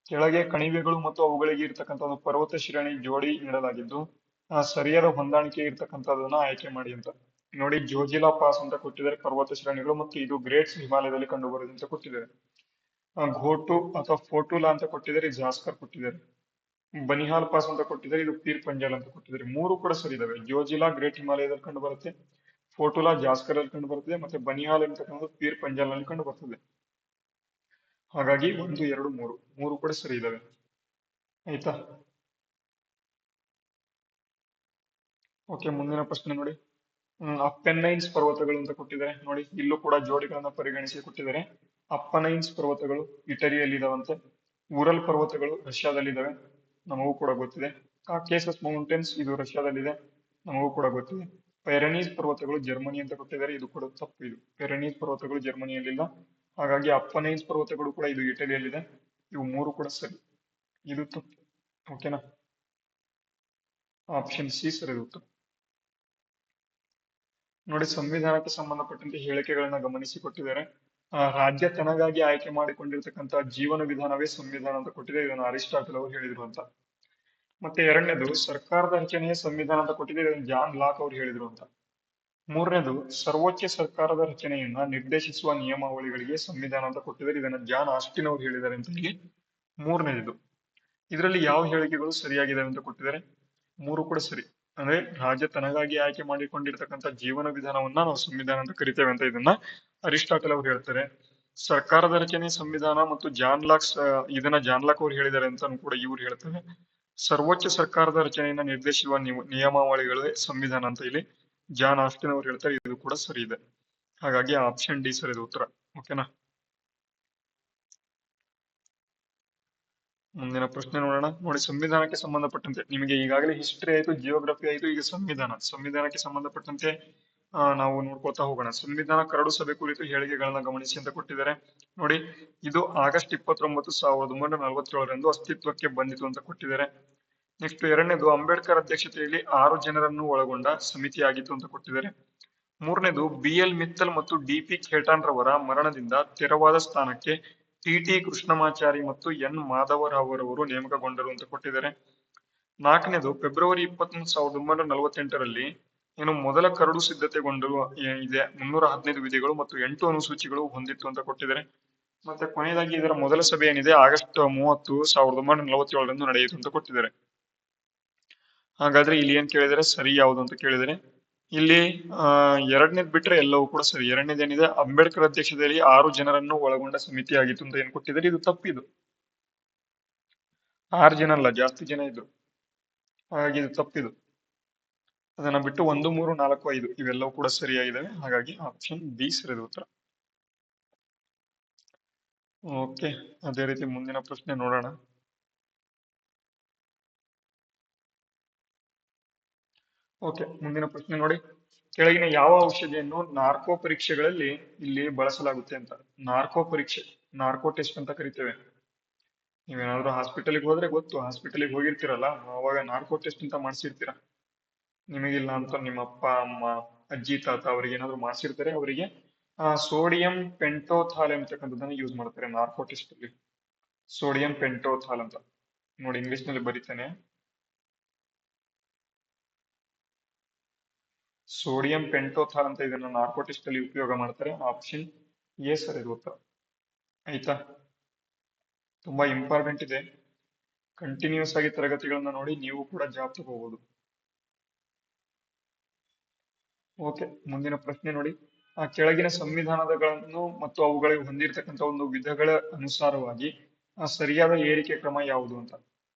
ಕೆಳಗೆ ಕಣಿವೆಗಳು ಮತ್ತು ಅವುಗಳಿಗೆ ಇರ್ತಕ್ಕಂಥ ಒಂದು ಪರ್ವತ ಶ್ರೇಣಿ ಜೋಡಿ ನೀಡಲಾಗಿದ್ದು ಸರಿಯಾದ ಹೊಂದಾಣಿಕೆ ಇರ್ತಕ್ಕಂಥದನ್ನ ಆಯ್ಕೆ ಮಾಡಿ ಅಂತ. ನೋಡಿ, ಜೋಜಿಲಾ ಪಾಸ್ ಅಂತ ಕೊಟ್ಟಿದ್ದಾರೆ ಪರ್ವತ ಶ್ರೇಣಿಗಳು, ಮತ್ತು ಇದು ಗ್ರೇಟ್ಸ್ ಹಿಮಾಲಯದಲ್ಲಿ ಕಂಡು ಬರುತ್ತೆ ಅಂತ ಕೊಟ್ಟಿದ್ದಾರೆ. ಘೋಟು ಅಥವಾ ಫೋಟುಲಾ ಅಂತ ಕೊಟ್ಟಿದ್ದಾರೆ, ಜಾಸ್ಕರ್ ಕೊಟ್ಟಿದ್ದಾರೆ. ಬನಿಹಾಲ್ ಪಾಸ್ ಅಂತ ಕೊಟ್ಟಿದ್ದಾರೆ, ಇದು ಪೀರ್ ಪಂಜಾಲ್ ಅಂತ ಕೊಟ್ಟಿದ್ದಾರೆ. ಮೂರು ಕೂಡ ಸರಿ ಇದಾವೆ. ಜೋಜಿಲಾ ಗ್ರೇಟ್ ಹಿಮಾಲಯದಲ್ಲಿ ಕಂಡು ಬರುತ್ತೆ, ಫೋಟುಲಾ ಜಾಸ್ಕರ್ ಅಲ್ಲಿ ಕಂಡು ಬರ್ತದೆ, ಮತ್ತೆ ಬನಿಹಾಲ್ ಅಂತಕ್ಕಂಥದ್ದು ಪೀರ್ ಪಂಜಾಲ್ ನಲ್ಲಿ ಕಂಡು ಬರ್ತದೆ. ಹಾಗಾಗಿ 1, 2, 3 ಮೂರು ಕೂಡ ಸರಿ ಇದಾವೆ. ಆಯ್ತಾ? ಓಕೆ, ಮುಂದಿನ ಪ್ರಶ್ನೆ ನೋಡಿ. ಅಪ್ಪೆನೈನ್ಸ್ ಪರ್ವತಗಳು ಅಂತ ಕೊಟ್ಟಿದ್ದಾರೆ. ನೋಡಿ, ಇಲ್ಲೂ ಕೂಡ ಜೋಡಿಗಳನ್ನ ಪರಿಗಣಿಸಿ ಕೊಟ್ಟಿದ್ದಾರೆ. ಅಪ್ಪನೈನ್ಸ್ ಪರ್ವತಗಳು ಇಟಲಿಯಲ್ಲಿ ಇದಾವಂತೆ. ಉರಲ್ ಪರ್ವತಗಳು ರಷ್ಯಾದಲ್ಲಿದ್ದಾವೆ, ನಮಗೂ ಕೂಡ ಗೊತ್ತಿದೆ. ಕಾಕೇಸಸ್ ಮೌಂಟೇನ್ಸ್ ಇದು ರಷ್ಯಾದಲ್ಲಿದೆ, ನಮಗೂ ಕೂಡ ಗೊತ್ತಿದೆ. ಪೆರನೀಸ್ ಪರ್ವತಗಳು ಜರ್ಮನಿ ಅಂತ ಕೊಟ್ಟಿದ್ದಾರೆ. ಇದು ಕೂಡ ತಪ್ಪು. ಇದು ಪೆರನೀಸ್ ಪರ್ವತಗಳು ಜರ್ಮನಿಯಲ್ಲಿಲ್ಲ. ಹಾಗಾಗಿ ಅಪ್ಪನೈನ್ಸ್ ಪರ್ವತಗಳು ಕೂಡ ಇದು ಇಟಲಿಯಲ್ಲಿದೆ. ಇವು ಮೂರು ಕೂಡ ಸರಿ, ಇದು ತಪ್ಪು. ಓಕೆನಾ? ಆಪ್ಷನ್ ಸಿ ಸರಿ ಉತ್ತರ. ನೋಡಿ, ಸಂವಿಧಾನಕ್ಕೆ ಸಂಬಂಧಪಟ್ಟಂತೆ ಹೇಳಿಕೆಗಳನ್ನ ಗಮನಿಸಿ ಕೊಟ್ಟಿದ್ದಾರೆ. ರಾಜ್ಯ ತನಗಾಗಿ ಆಯ್ಕೆ ಮಾಡಿಕೊಂಡಿರ್ತಕ್ಕಂಥ ಜೀವನ ವಿಧಾನವೇ ಸಂವಿಧಾನ ಅಂತ ಕೊಟ್ಟಿದೆ. ಇದನ್ನು ಅರಿಸ್ಟಾಟಲ್ ಅವರು ಹೇಳಿದ್ರು ಅಂತ. ಮತ್ತೆ ಎರಡನೇದು, ಸರ್ಕಾರದ ರಚನೆಯೇ ಸಂವಿಧಾನ ಅಂತ ಕೊಟ್ಟಿದೆ. ಇದನ್ನು ಜಾನ್ ಲಾಕ್ ಅವರು ಹೇಳಿದ್ರು ಅಂತ. ಮೂರನೇದು, ಸರ್ವೋಚ್ಚ ಸರ್ಕಾರದ ರಚನೆಯನ್ನ ನಿರ್ದೇಶಿಸುವ ನಿಯಮಾವಳಿಗಳಿಗೆ ಸಂವಿಧಾನ ಅಂತ ಕೊಟ್ಟಿದ್ದಾರೆ. ಇದನ್ನ ಜಾನ್ ಆಸ್ಟಿನ್ ಅವರು ಹೇಳಿದ್ದಾರೆ ಅಂತ ಇಲ್ಲಿ ಮೂರನೇದು. ಇದರಲ್ಲಿ ಯಾವ ಹೇಳಿಕೆಗಳು ಸರಿಯಾಗಿದ್ದಾವೆ ಅಂತ ಕೊಟ್ಟಿದ್ದಾರೆ? ಮೂರು ಕೂಡ ಸರಿ. ಅಂದ್ರೆ ರಾಜ್ಯ ತನಗಾಗಿ ಆಯ್ಕೆ ಮಾಡಿಕೊಂಡಿರ್ತಕ್ಕಂಥ ಜೀವನ ವಿಧಾನವನ್ನ ನಾವು ಸಂವಿಧಾನ ಅಂತ ಕರಿತೇವೆ ಅಂತ ಇದನ್ನ ಅರಿಸ್ಟಾಟಲ್ ಅವರು ಹೇಳ್ತಾರೆ. ಸರ್ಕಾರದ ರಚನೆ ಸಂವಿಧಾನ ಮತ್ತು ಜಾನ್ ಲಾಕ್ಸ್ ಇದನ್ನ ಜಾನ್ ಲಾಕ್ ಅವ್ರು ಹೇಳಿದ್ದಾರೆ ಅಂತ ಕೂಡ ಇವ್ರು ಹೇಳ್ತಾರೆ. ಸರ್ವೋಚ್ಚ ಸರ್ಕಾರದ ರಚನೆಯನ್ನ ನಿರ್ದೇಶಿಸುವ ನಿಯಮಾವಳಿಗಳೇ ಸಂವಿಧಾನ ಅಂತ ಇಲ್ಲಿ ಜಾನ್ ಆಸ್ಟಿನ್ ಅವ್ರು ಹೇಳ್ತಾರೆ. ಇದು ಕೂಡ ಸರಿ ಇದೆ. ಹಾಗಾಗಿ ಆಪ್ಷನ್ ಡಿ ಸರಿ ಇದೆ ಉತ್ತರ. ಓಕೆನಾ. ಮುಂದಿನ ಪ್ರಶ್ನೆ ನೋಡೋಣ. ನೋಡಿ, ಸಂವಿಧಾನಕ್ಕೆ ಸಂಬಂಧಪಟ್ಟಂತೆ ನಿಮಗೆ ಈಗಾಗಲೇ ಹಿಸ್ಟ್ರಿ ಆಯ್ತು, ಜಿಯೋಗ್ರಫಿ ಆಯ್ತು, ಈಗ ಸಂವಿಧಾನಕ್ಕೆ ಸಂಬಂಧಪಟ್ಟಂತೆ ನಾವು ನೋಡ್ಕೊಳ್ತಾ ಹೋಗೋಣ. ಸಂವಿಧಾನ ಕರಡು ಸಭೆ ಕುರಿತು ಹೇಳಿಕೆಗಳನ್ನ ಗಮನಿಸಿ ಅಂತ ಕೊಟ್ಟಿದ್ದಾರೆ. ನೋಡಿ, ಇದು ಆಗಸ್ಟ್ 29, 1947ರಂದು ಅಸ್ತಿತ್ವಕ್ಕೆ ಬಂದಿತು ಅಂತ ಕೊಟ್ಟಿದ್ದಾರೆ. ನೆಕ್ಸ್ಟ್ ಎರಡನೇದು, ಅಂಬೇಡ್ಕರ್ ಅಧ್ಯಕ್ಷತೆಯಲ್ಲಿ 6 ಜನರನ್ನು ಒಳಗೊಂಡ ಸಮಿತಿ ಆಗಿತ್ತು ಅಂತ ಕೊಟ್ಟಿದ್ದಾರೆ. ಮೂರನೇದು, BL ಮಿತ್ತಲ್ ಮತ್ತು DP ಖೇಟಾನ್ ರವರ ಮರಣದಿಂದ ತೆರವಾದ ಸ್ಥಾನಕ್ಕೆ TT ಕೃಷ್ಣಮಾಚಾರಿ ಮತ್ತು N ಮಾಧವರಾವ್ ರವರು ನೇಮಕಗೊಂಡರು ಅಂತ ಕೊಟ್ಟಿದ್ದಾರೆ. ನಾಲ್ಕನೇದು, ಫೆಬ್ರವರಿ 23, 1948ರಲ್ಲಿ ಏನು ಮೊದಲ ಕರಡು ಸಿದ್ಧತೆಗೊಂಡು ಇದೆ. 315 ವಿಧಿಗಳು ಮತ್ತು 8 ಅನುಸೂಚಿಗಳು ಹೊಂದಿತ್ತು ಅಂತ ಕೊಟ್ಟಿದ್ದಾರೆ. ಮತ್ತೆ ಕೊನೆಯದಾಗಿ ಇದರ ಮೊದಲ ಸಭೆ ಏನಿದೆ ಆಗಸ್ಟ್ 30, 1947ರಂದು ನಡೆಯಿತು ಅಂತ ಕೊಟ್ಟಿದ್ದಾರೆ. ಹಾಗಾದ್ರೆ ಇಲ್ಲಿ ಏನ್ ಕೇಳಿದರೆ ಸರಿ ಯಾವುದು ಅಂತ ಕೇಳಿದರೆ ಇಲ್ಲಿ ಎರಡನೇದ್ ಬಿಟ್ರೆ ಎಲ್ಲವೂ ಕೂಡ ಸರಿ. ಎರಡನೇದೇನಿದೆ, ಅಂಬೇಡ್ಕರ್ ಅಧ್ಯಕ್ಷತೆಯಲ್ಲಿ 6 ಜನರನ್ನು ಒಳಗೊಂಡ ಸಮಿತಿ ಆಗಿತ್ತು ಅಂತ ಏನ್ ಕೊಟ್ಟಿದ್ದಾರೆ, ಇದು ತಪ್ಪಿದು. 6 ಜನ ಅಲ್ಲ, ಜಾಸ್ತಿ ಜನ ಇದ್ರು, ಹಾಗಾಗಿ ಇದು ತಪ್ಪಿದು. ಅದನ್ನ ಬಿಟ್ಟು 1, 3, 4, 5 ಇವೆಲ್ಲವೂ ಕೂಡ ಸರಿಯಾಗಿದ್ದಾವೆ. ಹಾಗಾಗಿ ಆಪ್ಷನ್ ಬಿ ಸರಿಯಾದ ಉತ್ತರ. ಓಕೆ, ಅದೇ ರೀತಿ ಮುಂದಿನ ಪ್ರಶ್ನೆ ನೋಡೋಣ. ಓಕೆ, ಮುಂದಿನ ಪ್ರಶ್ನೆ ನೋಡಿ, ಕೆಳಗಿನ ಯಾವ ಔಷಧಿಯನ್ನು ನಾರ್ಕೋ ಪರೀಕ್ಷೆಗಳಲ್ಲಿ ಇಲ್ಲಿ ಬಳಸಲಾಗುತ್ತೆ ಅಂತ. ನಾರ್ಕೋ ಪರೀಕ್ಷೆ, ನಾರ್ಕೋ ಟೆಸ್ಟ್ ಅಂತ ಕರಿತೇವೆ. ನೀವೇನಾದ್ರೂ ಹಾಸ್ಪಿಟಲ್ಗೆ ಹೋದ್ರೆ ಗೊತ್ತು, ಹಾಸ್ಪಿಟಲ್ಗೆ ಹೋಗಿರ್ತೀರಲ್ಲ, ಅವಾಗ ನಾರ್ಕೋ ಟೆಸ್ಟ್ ಅಂತ ಮಾಡಿಸಿರ್ತೀರ. ನಿಮಗಿಲ್ಲ ಅಂತ ನಿಮ್ಮ ಅಪ್ಪ ಅಮ್ಮ ಅಜ್ಜಿ ತಾತ ಅವ್ರಿಗೆ ಏನಾದ್ರು ಮಾಡಿಸಿರ್ತಾರೆ, ಅವರಿಗೆ ಸೋಡಿಯಂ ಪೆಂಟೋಥಾಲ್ ಅಂತಕ್ಕಂಥದ್ದನ್ನ ಯೂಸ್ ಮಾಡ್ತಾರೆ ನಾರ್ಕೋ ಟೆಸ್ಟ್ ಅಲ್ಲಿ. ಸೋಡಿಯಂ ಪೆಂಟೋಥಾಲ್ ಅಂತ ನೋಡಿ, ಇಂಗ್ಲಿಷ್ ನಲ್ಲಿ ಬರೀತಾನೆ, ಸೋಡಿಯಂ ಪೆಂಟೋಥಾಲ್ ಅಂತ ಇದನ್ನ ನಾರ್ಕೋ ಟೆಸ್ಟ್ ಅಲ್ಲಿ ಉಪಯೋಗ ಮಾಡ್ತಾರೆ. ಆಪ್ಷನ್ ಎ ಸರಿ ಉತ್ತರ. ಆಯ್ತಾ, ತುಂಬಾ ಇಂಪಾರ್ಟೆಂಟ್ ಇದೆ. ಕಂಟಿನ್ಯೂಸ್ ಆಗಿ ತರಗತಿಗಳನ್ನ ನೋಡಿ, ನೀವು ಕೂಡ ಜಾಬ್ ತಗೋಬಹುದು. ಓಕೆ, ಮುಂದಿನ ಪ್ರಶ್ನೆ ನೋಡಿ, ಆ ಕೆಳಗಿನ ಸಂವಿಧಾನಗಳನ್ನು ಮತ್ತು ಅವುಗಳಿಗೆ ಹೊಂದಿರತಕ್ಕಂಥ ಒಂದು ವಿಧಗಳ ಅನುಸಾರವಾಗಿ ಸರಿಯಾದ ಏರಿಕೆ ಕ್ರಮ ಯಾವುದು ಅಂತ.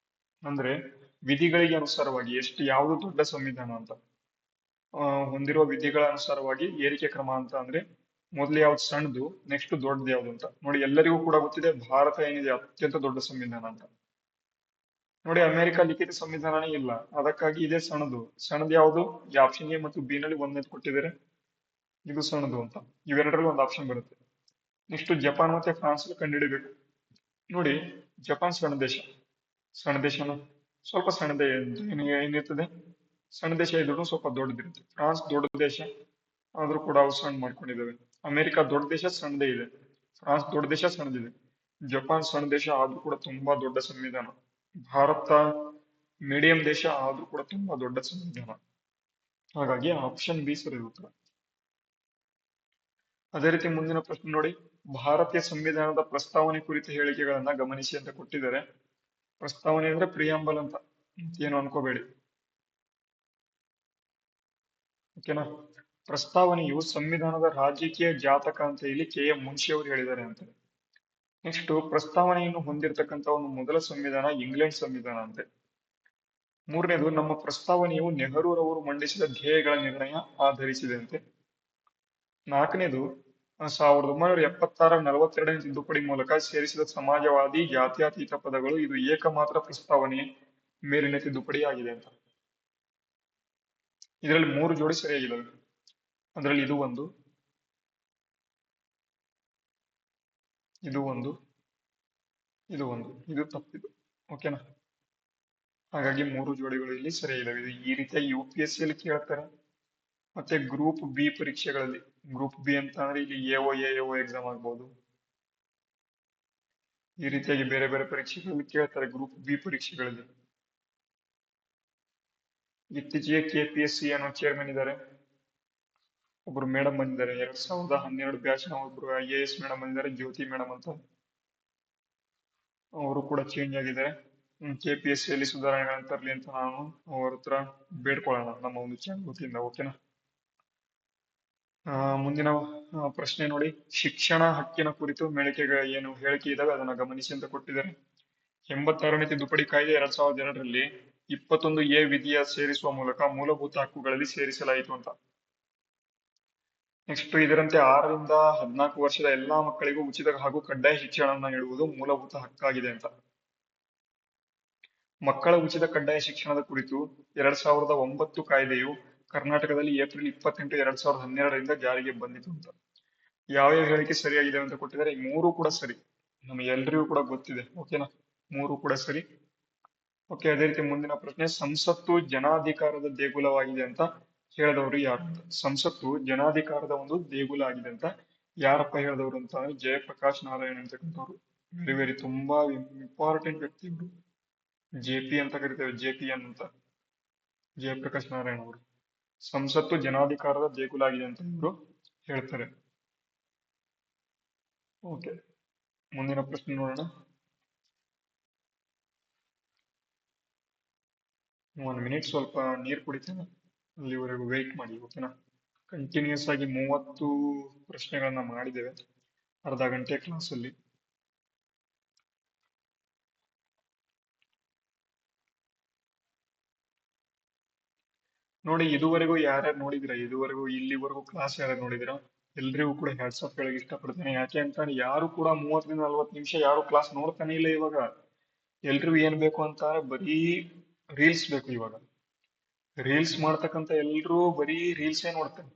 ಅಂದ್ರೆ ವಿಧಿಗಳಿಗೆ ಅನುಸಾರವಾಗಿ ಯಾವುದು ದೊಡ್ಡ ಸಂವಿಧಾನ ಅಂತ ಹೊಂದಿರುವ ವಿಧಿಗಳ ಅನುಸಾರವಾಗಿ ಏರಿಕೆ ಕ್ರಮ ಅಂತ ಅಂದ್ರೆ ಮೊದಲು ಯಾವ್ದು ಸಣ್ಣದು, ನೆಕ್ಸ್ಟ್ ದೊಡ್ಡದು ಯಾವ್ದು ಅಂತ ನೋಡಿ. ಎಲ್ಲರಿಗೂ ಕೂಡ ಗೊತ್ತಿದೆ ಭಾರತ ಏನಿದೆ ಅತ್ಯಂತ ದೊಡ್ಡ ಸಂವಿಧಾನ ಅಂತ. ನೋಡಿ, ಅಮೆರಿಕ ಲಿಖಿತ ಸಂವಿಧಾನನೇ ಇಲ್ಲ, ಅದಕ್ಕಾಗಿ ಇದೇ ಸಣ್ಣದು ಯಾವುದು, ಈ ಆಪ್ಷನ್ ಎ ಮತ್ತು ಬಿ ನಲ್ಲಿ ಒಂದನೇದು ಕೊಟ್ಟಿದ್ದಾರೆ, ಇದು ಸಣ್ಣದು ಅಂತ. ಇವೆರಡರಲ್ಲಿ ಒಂದು ಆಪ್ಷನ್ ಬರುತ್ತೆ. ನೆಕ್ಸ್ಟ್ ಜಪಾನ್ ಮತ್ತೆ ಫ್ರಾನ್ಸ್ ಕಂಡುಹಿಡಿಬೇಕು. ನೋಡಿ, ಜಪಾನ್ ಸಣ್ಣ ದೇಶನ ಸ್ವಲ್ಪ ಸಣ್ಣದೇ ಏನಿರ್ತದೆ, ಸಣ್ಣ ದೇಶ ಇದ್ರೂ ಸ್ವಲ್ಪ ದೊಡ್ಡದಿರುತ್ತೆ. ಫ್ರಾನ್ಸ್ ದೊಡ್ಡ ದೇಶ ಆದ್ರೂ ಕೂಡ ಅವು ಸಣ್ಣ ಮಾಡ್ಕೊಂಡಿದ್ದಾವೆ. ಅಮೆರಿಕ ದೊಡ್ಡ ದೇಶ, ಸಣ್ಣದೇ ಇದೆ. ಫ್ರಾನ್ಸ್ ದೊಡ್ಡ ದೇಶ, ಸಣ್ಣದಿದೆ. ಜಪಾನ್ ಸಣ್ಣ ದೇಶ ಆದ್ರೂ ಕೂಡ ತುಂಬಾ ದೊಡ್ಡ ಸಂವಿಧಾನ. ಭಾರತ ಮೀಡಿಯಂ ದೇಶ ಆದ್ರೂ ಕೂಡ ತುಂಬಾ ದೊಡ್ಡ ಸಂವಿಧಾನ. ಹಾಗಾಗಿ ಆಪ್ಷನ್ ಬಿ ಸರಿ ಉತ್ತರ. ಅದೇ ರೀತಿ ಮುಂದಿನ ಪ್ರಶ್ನೆ ನೋಡಿ, ಭಾರತೀಯ ಸಂವಿಧಾನದ ಪ್ರಸ್ತಾವನೆ ಕುರಿತ ಹೇಳಿಕೆಗಳನ್ನ ಗಮನಿಸಿ ಅಂತ ಕೊಟ್ಟಿದ್ದಾರೆ. ಪ್ರಸ್ತಾವನೆ ಅಂದ್ರೆ ಪ್ರಿಯಾಂಬಲ್ ಅಂತ ಏನು ಅನ್ಕೋಬೇಡಿ. ಓಕೆನಾ. ಪ್ರಸ್ತಾವನೆಯು ಸಂವಿಧಾನದ ರಾಜಕೀಯ ಜಾತಕ ಅಂತ ಇಲ್ಲಿ KM ಮುನ್ಷಿ ಅವರು ಹೇಳಿದ್ದಾರೆ ಅಂತ. ನೆಕ್ಸ್ಟ್, ಪ್ರಸ್ತಾವನೆಯನ್ನು ಹೊಂದಿರತಕ್ಕಂತ ಒಂದು ಮೊದಲ ಸಂವಿಧಾನ ಇಂಗ್ಲೆಂಡ್ ಸಂವಿಧಾನ ಅಂತೆ. ಮೂರನೇದು, ನಮ್ಮ ಪ್ರಸ್ತಾವನೆಯು ನೆಹರೂರವರು ಮಂಡಿಸಿದ ಧ್ಯೇಯಗಳ ನಿರ್ಣಯ ಆಧರಿಸಿದೆ ಅಂತೆ. ನಾಲ್ಕನೇದು, 1976 42ನೇ ತಿದ್ದುಪಡಿ ಮೂಲಕ ಸೇರಿಸಿದ ಸಮಾಜವಾದಿ ಜಾತ್ಯತೀತ ಪದಗಳು ಇದು ಏಕಮಾತ್ರ ಪ್ರಸ್ತಾವನೆಯ ಮೇಲಿನ ತಿದ್ದುಪಡಿ ಆಗಿದೆ ಅಂತ. ಇದರಲ್ಲಿ 3 ಜೋಡಿ ಸರಿಯಾಗಿದ್ದಾವೆ. ಅದರಲ್ಲಿ ಇದು ಒಂದು, ಇದು ತಪ್ಪಿದು. ಓಕೆನಾ. ಹಾಗಾಗಿ 3 ಜೋಡಿಗಳು ಇಲ್ಲಿ ಸರಿಯಾಗಿದ್ದಾವೆ. ಇದು ಈ ರೀತಿಯಾಗಿ UPSC ಅಲ್ಲಿ ಕೇಳ್ತಾರೆ. ಮತ್ತೆ ಗ್ರೂಪ್ ಬಿ ಪರೀಕ್ಷೆಗಳಲ್ಲಿ, ಗ್ರೂಪ್ ಬಿ ಅಂತ ಅಂದ್ರೆ ಇಲ್ಲಿ AO ಎಕ್ಸಾಮ್ ಆಗ್ಬಹುದು. ಈ ರೀತಿಯಾಗಿ ಬೇರೆ ಬೇರೆ ಪರೀಕ್ಷೆಗಳಲ್ಲಿ ಕೇಳ್ತಾರೆ ಗ್ರೂಪ್ ಬಿ ಪರೀಕ್ಷೆಗಳಲ್ಲಿ. ಇತ್ತೀಚೆಗೆ KPSC ಅನ್ನೋ ಚೇರ್ಮನ್ ಇದ್ದಾರೆ, ಒಬ್ರು ಮೇಡಮ್ ಬಂದಿದ್ದಾರೆ. 2012 ಬ್ಯಾಚ್ ನ ಒಬ್ರು IAS ಮೇಡಮ್ ಬಂದಿದ್ದಾರೆ, ಜ್ಯೋತಿ ಮೇಡಮ್ ಅಂತ. ಅವರು ಕೂಡ ಚೇಂಜ್ ಆಗಿದ್ದಾರೆ. KPSC ಅಲ್ಲಿ ಸುಧಾರಣೆಗಳನ್ನ ತರಲಿ ಅಂತ ನಾನು ಅವ್ರ ಹತ್ರ ಬೇಡ್ಕೊಳ್ಳೋಣ ನಮ್ಮ ಒಂದು ಚಾನಲ್ ವತಿಯಿಂದ. ಓಕೆನಾ. ಮುಂದಿನ ಪ್ರಶ್ನೆ ನೋಡಿ. ಶಿಕ್ಷಣ ಹಕ್ಕಿನ ಕುರಿತು ಏನು ಹೇಳಿಕೆ ಇದಾವೆ ಅದನ್ನ ಗಮನಿಸಿ ಅಂತ ಕೊಟ್ಟಿದ್ದಾರೆ. 86ನೇ ತಿದ್ದುಪಡಿ ಕಾಯ್ದೆ 2002ರಲ್ಲಿ 21A ವಿಧಿಯ ಸೇರಿಸುವ ಮೂಲಕ ಮೂಲಭೂತ ಹಕ್ಕುಗಳಲ್ಲಿ ಸೇರಿಸಲಾಯಿತು ಅಂತ. ನೆಕ್ಸ್ಟ್ ಇದರಂತೆ 6ರಿಂದ 14 ವರ್ಷದ ಎಲ್ಲಾ ಮಕ್ಕಳಿಗೂ ಉಚಿತ ಹಾಗೂ ಕಡ್ಡಾಯ ಶಿಕ್ಷಣವನ್ನು ನೀಡುವುದು ಮೂಲಭೂತ ಹಕ್ಕಾಗಿದೆ ಅಂತ. ಮಕ್ಕಳ ಉಚಿತ ಕಡ್ಡಾಯ ಶಿಕ್ಷಣದ ಕುರಿತು 2009 ಕಾಯ್ದೆಯು ಕರ್ನಾಟಕದಲ್ಲಿ ಏಪ್ರಿಲ್ 28, 2012ರಿಂದ ಜಾರಿಗೆ ಬಂದಿತು ಅಂತ. ಯಾವ ಹೇಳಿಕೆ ಸರಿಯಾಗಿದೆ ಅಂತ ಕೊಟ್ಟಿದ್ದಾರೆ. ಈ ಮೂರು ಕೂಡ ಸರಿ, ನಮಗೆ ಎಲ್ರಿಗೂ ಕೂಡ ಗೊತ್ತಿದೆ. ಓಕೆನಾ, ಮೂರು ಕೂಡ ಸರಿ. ಓಕೆ, ಅದೇ ರೀತಿ ಮುಂದಿನ ಪ್ರಶ್ನೆ. ಸಂಸತ್ತು ಜನಾಧಿಕಾರದ ದೇಗುಲವಾಗಿದೆ ಅಂತ ಹೇಳಿದವರು ಯಾರು ಅಂತ. ಸಂಸತ್ತು ಜನಾಧಿಕಾರದ ಒಂದು ದೇಗುಲ ಆಗಿದೆ ಅಂತ ಯಾರಪ್ಪ ಹೇಳಿದವರು ಅಂತ ಅಂದ್ರೆ ಜಯಪ್ರಕಾಶ್ ನಾರಾಯಣ್ ಅಂತಕ್ಕಂಥವ್ರು. ವೆರಿ ತುಂಬಾ ಇಂಪಾರ್ಟೆಂಟ್ ವ್ಯಕ್ತಿ ಇವರು. JP ಅಂತ ಕರಿತೇವೆ, JPN ಅಂತ, ಜಯಪ್ರಕಾಶ್ ನಾರಾಯಣ್ ಅವರು. ಸಂಸತ್ತು ಜನಾಧಿಕಾರದ ದೇಗುಲ ಆಗಿದೆ ಅಂತ ಇವರು ಹೇಳ್ತಾರೆ. ಓಕೆ, ಮುಂದಿನ ಪ್ರಶ್ನೆ ನೋಡೋಣ. 1 ಮಿನಿಟ್ ಸ್ವಲ್ಪ ನೀರು ಕುಡಿತೇನೆ, ಅಲ್ಲಿವರೆಗೂ ವೆಯ್ಟ್ ಮಾಡಿ. ಓಕೆನಾ, ಕಂಟಿನ್ಯೂಸ್ ಆಗಿ 30 ಪ್ರಶ್ನೆಗಳನ್ನ ಮಾಡಿದ್ದೇವೆ ಅರ್ಧ ಗಂಟೆ ಕ್ಲಾಸಲ್ಲಿ. ನೋಡಿ, ಇದುವರೆಗೂ ಯಾರ್ಯಾರು ನೋಡಿದಿರ, ಇಲ್ಲಿವರೆಗೂ ಕ್ಲಾಸ್ ಯಾರ್ಯಾರು ನೋಡಿದಿರ, ಎಲ್ರಿಗೂ ಕೂಡ ಹ್ಯಾಟ್ಸಪ್ ಹೇಳಕ್ ಇಷ್ಟಪಡ್ತೇನೆ. ಯಾಕೆ ಅಂತ ಯಾರು ಕೂಡ 30ರಿಂದ 40 ನಿಮಿಷ ಯಾರು ಕ್ಲಾಸ್ ನೋಡ್ತಾನೆ ಇಲ್ಲ ಇವಾಗ. ಎಲ್ರಿಗೂ ಏನ್ ಬೇಕು ಅಂತ ಬರೀ ರೀಲ್ಸ್ ಬೇಕು ಇವಾಗ. ರೀಲ್ಸ್ ಮಾಡ್ತಕ್ಕಂಥ ಎಲ್ರು ಬರೀ ರೀಲ್ಸೇ ನೋಡ್ತಾರೆ.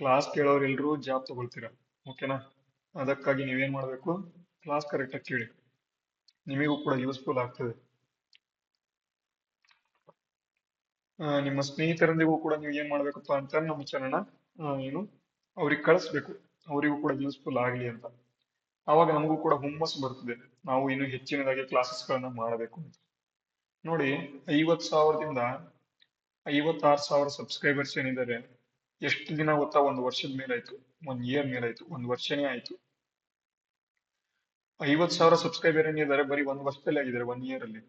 ಕ್ಲಾಸ್ ಕೇಳೋರು ಎಲ್ರು ಜಾಬ್ ತಗೊಳ್ತೀರಾ. ಓಕೆನಾ, ಅದಕ್ಕಾಗಿ ನೀವೇನ್ ಮಾಡ್ಬೇಕು, ಕ್ಲಾಸ್ ಕರೆಕ್ಟ್ ಆಗಿ ಕೇಳಿ, ನಿಮಗೂ ಕೂಡ ಯೂಸ್ಫುಲ್ ಆಗ್ತದೆ. ನಿಮ್ಮ ಸ್ನೇಹಿತರೊಂದಿಗೂ ಕೂಡ ನೀವು ಏನ್ ಮಾಡ್ಬೇಕಪ್ಪ ಅಂತ ನಮ್ಮ ಚಾನಲ್ನ ಏನು ಅವ್ರಿಗೆ ಕಳಿಸ್ಬೇಕು, ಅವರಿಗೂ ಕೂಡ ಯೂಸ್ಫುಲ್ ಆಗಲಿ ಅಂತ. ಆವಾಗ ನಮಗೂ ಕೂಡ ಹುಮ್ಮಸ್ಸು ಬರ್ತದೆ, ನಾವು ಇನ್ನು ಹೆಚ್ಚಿನದಾಗಿ ಕ್ಲಾಸಸ್ಗಳನ್ನ ಮಾಡಬೇಕು ಅಂತ. ನೋಡಿ, 50,000ದಿಂದ 56,000 ಸಬ್ಸ್ಕ್ರೈಬರ್ಸ್ ಏನಿದ್ದಾರೆ, ಎಷ್ಟು ದಿನ ಗೊತ್ತಾ? 1 ವರ್ಷದ ಮೇಲಾಯ್ತು, 1 ಇಯರ್ ಮೇಲಾಯ್ತು, 1 ವರ್ಷನೇ ಆಯ್ತು. 50,000 ಸಬ್ಸ್ಕ್ರೈಬರ್ ಏನಿದ್ದಾರೆ ಬರೀ 1 ವರ್ಷದಲ್ಲಿ ಆಗಿದ್ದಾರೆ, 1 ಇಯರ್ ಅಲ್ಲಿ.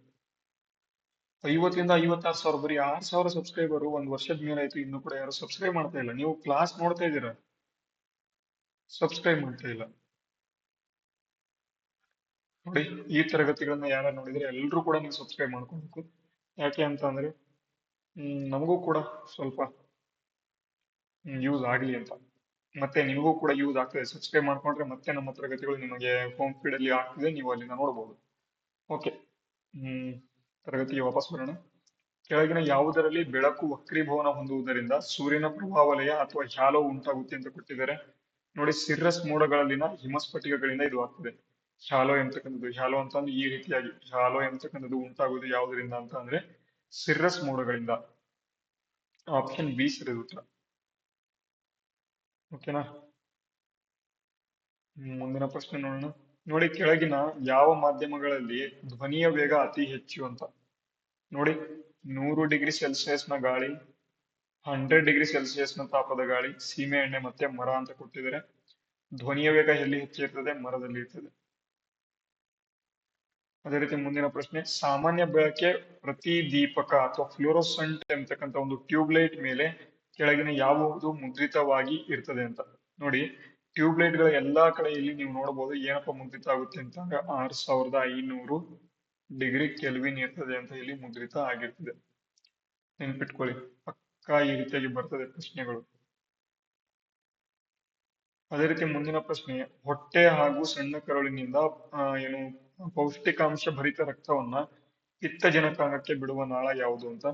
50ರಿಂದ 56,000, ಬರೀ 6,000 ಸಬ್ಸ್ಕ್ರೈಬರ್ 1 ವರ್ಷದ ಮೇಲಾಯ್ತು, ಇನ್ನು ಕೂಡ ಯಾರು ಸಬ್ಸ್ಕ್ರೈಬ್ ಮಾಡ್ತಾ ಇಲ್ಲ. ನೀವು ಕ್ಲಾಸ್ ನೋಡ್ತಾ ಇದ್ದೀರಾ, ಸಬ್ಸ್ಕ್ರೈಬ್ ಮಾಡ್ತಾ ಇಲ್ಲ. ನೋಡಿ, ಈ ತರಗತಿಗಳನ್ನ ಯಾರು ನೋಡಿದ್ರೆ ಎಲ್ಲರೂ ಕೂಡ ನೀವು ಸಬ್ಸ್ಕ್ರೈಬ್ ಮಾಡ್ಕೊಬೇಕು. ಯಾಕೆ ಅಂತ ಅಂದ್ರೆ ನಮಗೂ ಕೂಡ ಸ್ವಲ್ಪ ಯೂಸ್ ಆಗಲಿ ಅಂತ, ಮತ್ತೆ ನಿಮಗೂ ಕೂಡ ಯೂಸ್ ಆಗ್ತದೆ. ಸಬ್ಸ್ಕ್ರೈಬ್ ಮಾಡ್ಕೊಂಡ್ರೆ ಮತ್ತೆ ನಮ್ಮ ತರಗತಿಗಳು ನಿಮಗೆ ಹೋಮ್ ಫೀಡ್ ಅಲ್ಲಿ ಆಗ್ತದೆ, ನೀವು ಅಲ್ಲಿಂದ ನೋಡಬಹುದು. ಓಕೆ, ತರಗತಿಗೆ ವಾಪಸ್ ಬರೋಣ. ಕೆಳಗಿನ ಯಾವುದರಲ್ಲಿ ಬೆಳಕು ವಕ್ರೀಭವನ ಹೊಂದುವುದರಿಂದ ಸೂರ್ಯನ ಪ್ರಭಾವಲಯ ಅಥವಾ ಹ್ಯಾಲೋ ಉಂಟಾಗುತ್ತೆ ಅಂತ ಕೊಟ್ಟಿದ್ದಾರೆ. ನೋಡಿ, ಸಿರ್ರಸ್ ಮೋಡಗಳಲ್ಲಿನ ಹಿಮಸ್ಫಟಿಕಗಳಿಂದ ಇದು ಆಗ್ತದೆ. ಹ್ಯಾಲೋ ಅಂತಂದ್ರೆ ಈ ರೀತಿಯಾಗಿ ಹ್ಯಾಲೋ ಎಂಬತಕ್ಕಂಥದ್ದು ಉಂಟಾಗುವುದು ಯಾವುದರಿಂದ ಅಂತ ಅಂದ್ರೆ ಸಿರ್ರಸ್ ಮೋಡಗಳಿಂದ. ಆಪ್ಷನ್ ಬಿ ಸರಿ ಉತ್ತರ. ಓಕೆನಾ, ಮುಂದಿನ ಪ್ರಶ್ನೆ ನೋಡೋಣ. ನೋಡಿ, ಕೆಳಗಿನ ಯಾವ ಮಾಧ್ಯಮಗಳಲ್ಲಿ ಧ್ವನಿಯ ವೇಗ ಅತಿ ಹೆಚ್ಚು ಅಂತ. ನೋಡಿ, 100°C ಗಾಳಿ, 100°C ತಾಪದ ಗಾಳಿ, ಸೀಮೆ ಎಣ್ಣೆ ಮತ್ತೆ ಮರ ಅಂತ ಕೊಟ್ಟಿದ್ದಾರೆ. ಧ್ವನಿಯ ವೇಗ ಎಲ್ಲಿ ಹೆಚ್ಚಿರ್ತದೆ? ಮರದಲ್ಲಿ ಇರ್ತದೆ. ಅದೇ ರೀತಿ ಮುಂದಿನ ಪ್ರಶ್ನೆ. ಸಾಮಾನ್ಯ ಬೆಳಕೆ ಪ್ರತಿದೀಪಕ ಅಥವಾ ಫ್ಲೋರೋಸೆಂಟ್ ಎಂಬತಕ್ಕಂಥ ಒಂದು ಟ್ಯೂಬ್ಲೈಟ್ ಮೇಲೆ ಕೆಳಗಿನ ಯಾವುದು ಮುದ್ರಿತವಾಗಿ ಇರ್ತದೆ ಅಂತ. ನೋಡಿ, ಟ್ಯೂಬ್ಲೈಟ್ ಗಳ ಎಲ್ಲಾ ಕಡೆ ಇಲ್ಲಿ ನೀವು ನೋಡಬಹುದು ಏನಪ್ಪ ಮುದ್ರಿತ ಆಗುತ್ತೆ ಅಂತ ಅಂದ್ರೆ 6500 ಡಿಗ್ರಿ ಕೆಲ್ವಿನ್ ಇರ್ತದೆ ಅಂತ ಇಲ್ಲಿ ಮುದ್ರಿತ ಆಗಿರ್ತದೆ. ನೆನ್ಪಿಟ್ಕೊಳ್ಳಿ, ಪಕ್ಕಾ ಈ ರೀತಿಯಾಗಿ ಬರ್ತದೆ ಪ್ರಶ್ನೆಗಳು. ಅದೇ ರೀತಿ ಮುಂದಿನ ಪ್ರಶ್ನೆ. ಹೊಟ್ಟೆ ಹಾಗೂ ಸಣ್ಣ ಕರುಳಿನಿಂದ ಏನು ಪೌಷ್ಟಿಕಾಂಶ ಭರಿತ ರಕ್ತವನ್ನ ಪಿತ್ತಜನಕಾಂಗಕ್ಕೆ ಬಿಡುವ ನಾಳ ಯಾವುದು ಅಂತ.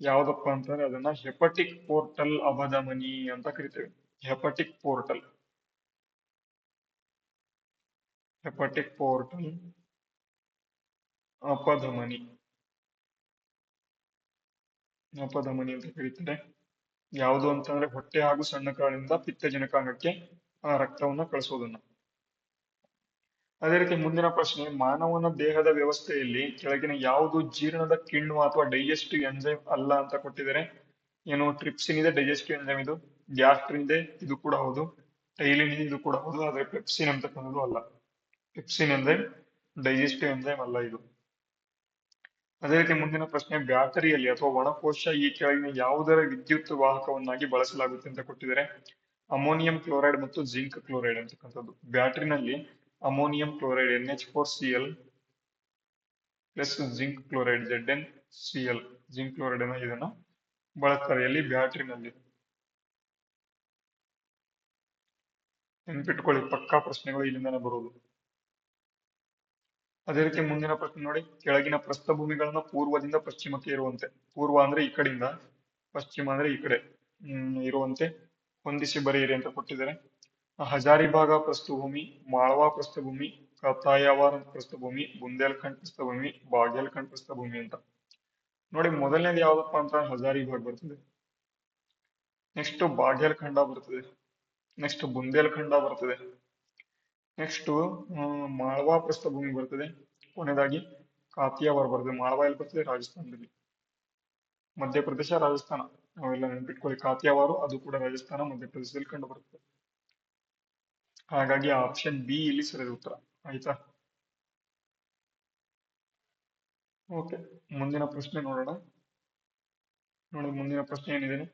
ಯಾವ್ದಪ್ಪ ಅಂತಂದ್ರೆ ಅದನ್ನ ಹೆಪಟಿಕ್ ಪೋರ್ಟಲ್ ಅಬಧಮನಿ ಅಂತ ಕರಿತೇವೆ. ಹೆಪಟಿಕ್ ಪೋರ್ಟಲ್ ಅಪಧಮನಿ ಅಂತ ಕರೀತಾರೆ. ಯಾವುದು ಅಂತಂದ್ರೆ ಹೊಟ್ಟೆ ಹಾಗೂ ಸಣ್ಣ ಕರುಳಿನಿಂದ ಪಿತ್ತಜನಕಾಂಗಕ್ಕೆ ರಕ್ತವನ್ನ ಕಳಿಸೋದನ್ನ. ಅದೇ ರೀತಿ ಮುಂದಿನ ಪ್ರಶ್ನೆ. ಮಾನವನ ದೇಹದ ವ್ಯವಸ್ಥೆಯಲ್ಲಿ ಕೆಳಗಿನ ಯಾವುದು ಜೀರ್ಣದ ಕಿಣ್ವ ಅಥವಾ ಡೈಜೆಸ್ಟಿವ್ ಎಂಜೈಮ್ ಅಲ್ಲ ಅಂತ ಕೊಟ್ಟಿದ್ದಾರೆ. ಏನು ಟ್ರಿಪ್ಸಿನ್ ಇದೆ ಡೈಜೆಸ್ಟಿವ್ ಎಂಜೈಮ್, ಇದು ಗ್ಯಾಸ್ಟ್ರಿನ್ ಇದೆ ಇದು ಕೂಡ ಹೌದು, ಟೈಲಿನ್ ಇದೆ ಇದು ಕೂಡ ಹೌದು, ಆದ್ರೆ ಪೆಪ್ಸಿನ್ ಅಂತಕ್ಕಂಥದ್ದು ಅಲ್ಲ. ಪೆಪ್ಸಿನ್ ಎಂಜೈಮ್ ಡೈಜೆಸ್ಟಿವ್ ಎಂಜೈಮ್ ಅಲ್ಲ ಇದು. ಅದೇ ರೀತಿ ಮುಂದಿನ ಪ್ರಶ್ನೆ. ಬ್ಯಾಟರಿಯಲ್ಲಿ ಅಥವಾ ಒಣಕೋಶ ಈ ಕೆಳಗಿನ ಯಾವುದರ ವಿದ್ಯುತ್ ವಾಹಕವನ್ನಾಗಿ ಬಳಸಲಾಗುತ್ತೆ ಅಂತ ಕೊಟ್ಟಿದ್ದಾರೆ. ಅಮೋನಿಯಂ ಕ್ಲೋರೈಡ್ ಮತ್ತು ಜಿಂಕ್ ಕ್ಲೋರೈಡ್ ಅಂತಕ್ಕಂಥದ್ದು. ಬ್ಯಾಟರಿನಲ್ಲಿ ammonium chloride NH4Cl plus zinc chloride ZnCl, zinc chloride ಇದನ್ನ ಬಳಸ್ತಾರೆ ಎಲ್ಲಿ? ಬ್ಯಾಟರಿನಲ್ಲಿ. ನೆನ್ಪಿಟ್ಕೊಳ್ಳಿ, ಪಕ್ಕಾ ಪ್ರಶ್ನೆಗಳು ಇಲ್ಲಿಂದಾನೆ ಬರೋದು. ಅದೇ ರೀತಿ ಮುಂದಿನ ಪ್ರಶ್ನೆ ನೋಡಿ, ಕೆಳಗಿನ ಪ್ರಸ್ಥಭೂಮಿಗಳನ್ನ ಪೂರ್ವದಿಂದ ಪಶ್ಚಿಮಕ್ಕೆ ಇರುವಂತೆ, ಪೂರ್ವ ಅಂದ್ರೆ ಈ ಕಡೆಯಿಂದ, ಪಶ್ಚಿಮ ಅಂದ್ರೆ ಈ ಕಡೆ ಇರುವಂತೆ ಹೊಂದಿಸಿ ಬರೆಯಿರಿ ಅಂತ ಕೊಟ್ಟಿದ್ದಾರೆ. ಹಜಾರಿಬಾಗ ಪ್ರಸ್ಥಭೂಮಿ, ಮಾಳ್ವಾ ಪ್ರಸ್ಥಭೂಮಿ, ಕಥಾಯವಾರ್ ಪ್ರಸ್ಥಭೂಮಿ, ಬುಂದೇಲ್ಖಂಡ್ ಪ್ರಸ್ಥಭೂಮಿ, ಬಾಗೇಲ್ಖಂಡ್ ಪ್ರಸ್ಥಭೂಮಿ ಅಂತ. ನೋಡಿ, ಮೊದಲನೇದು ಯಾವ್ದಪ್ಪ ಅಂತ ಹಜಾರಿಬಾಗ್ ಬರ್ತದೆ, ನೆಕ್ಸ್ಟ್ ಬಾಗೇಲ್ಖಂಡ ಬರ್ತದೆ, ನೆಕ್ಸ್ಟ್ ಬುಂದೇಲ್ಖಂಡ ಬರ್ತದೆ, ನೆಕ್ಸ್ಟ್ ಮಾಳ್ವಾ ಪ್ರಸ್ಥಭೂಮಿ ಬರ್ತದೆ, ಕೊನೆಯದಾಗಿ ಕಾತಿಯಾವಾರ್ ಬರ್ತದೆ. ಮಾಳ್ವಾ ಎಲ್ಲಿ ಬರ್ತದೆ? ರಾಜಸ್ಥಾನದಲ್ಲಿ, ಮಧ್ಯಪ್ರದೇಶ, ರಾಜಸ್ಥಾನ, ಅವೆಲ್ಲ ನೆನ್ಪಿಟ್ಕೊಳ್ಳಿ. ಕಾತಿಯಾವಾರು ಅದು ಕೂಡ ರಾಜಸ್ಥಾನ, ಮಧ್ಯಪ್ರದೇಶದಲ್ಲಿ ಕಂಡು ಬರ್ತದೆ. ಹಾಗಾಗಿ ಆಪ್ಷನ್ ಬಿ ಇಲ್ಲಿ ಸರಿಯಾದ ಉತ್ತರ ಆಯ್ತಾ. ಓಕೆ, ಮುಂದಿನ ಪ್ರಶ್ನೆ ನೋಡೋಣ. ನೋಡಿ, ಮುಂದಿನ ಪ್ರಶ್ನೆ ಏನಿದೆ,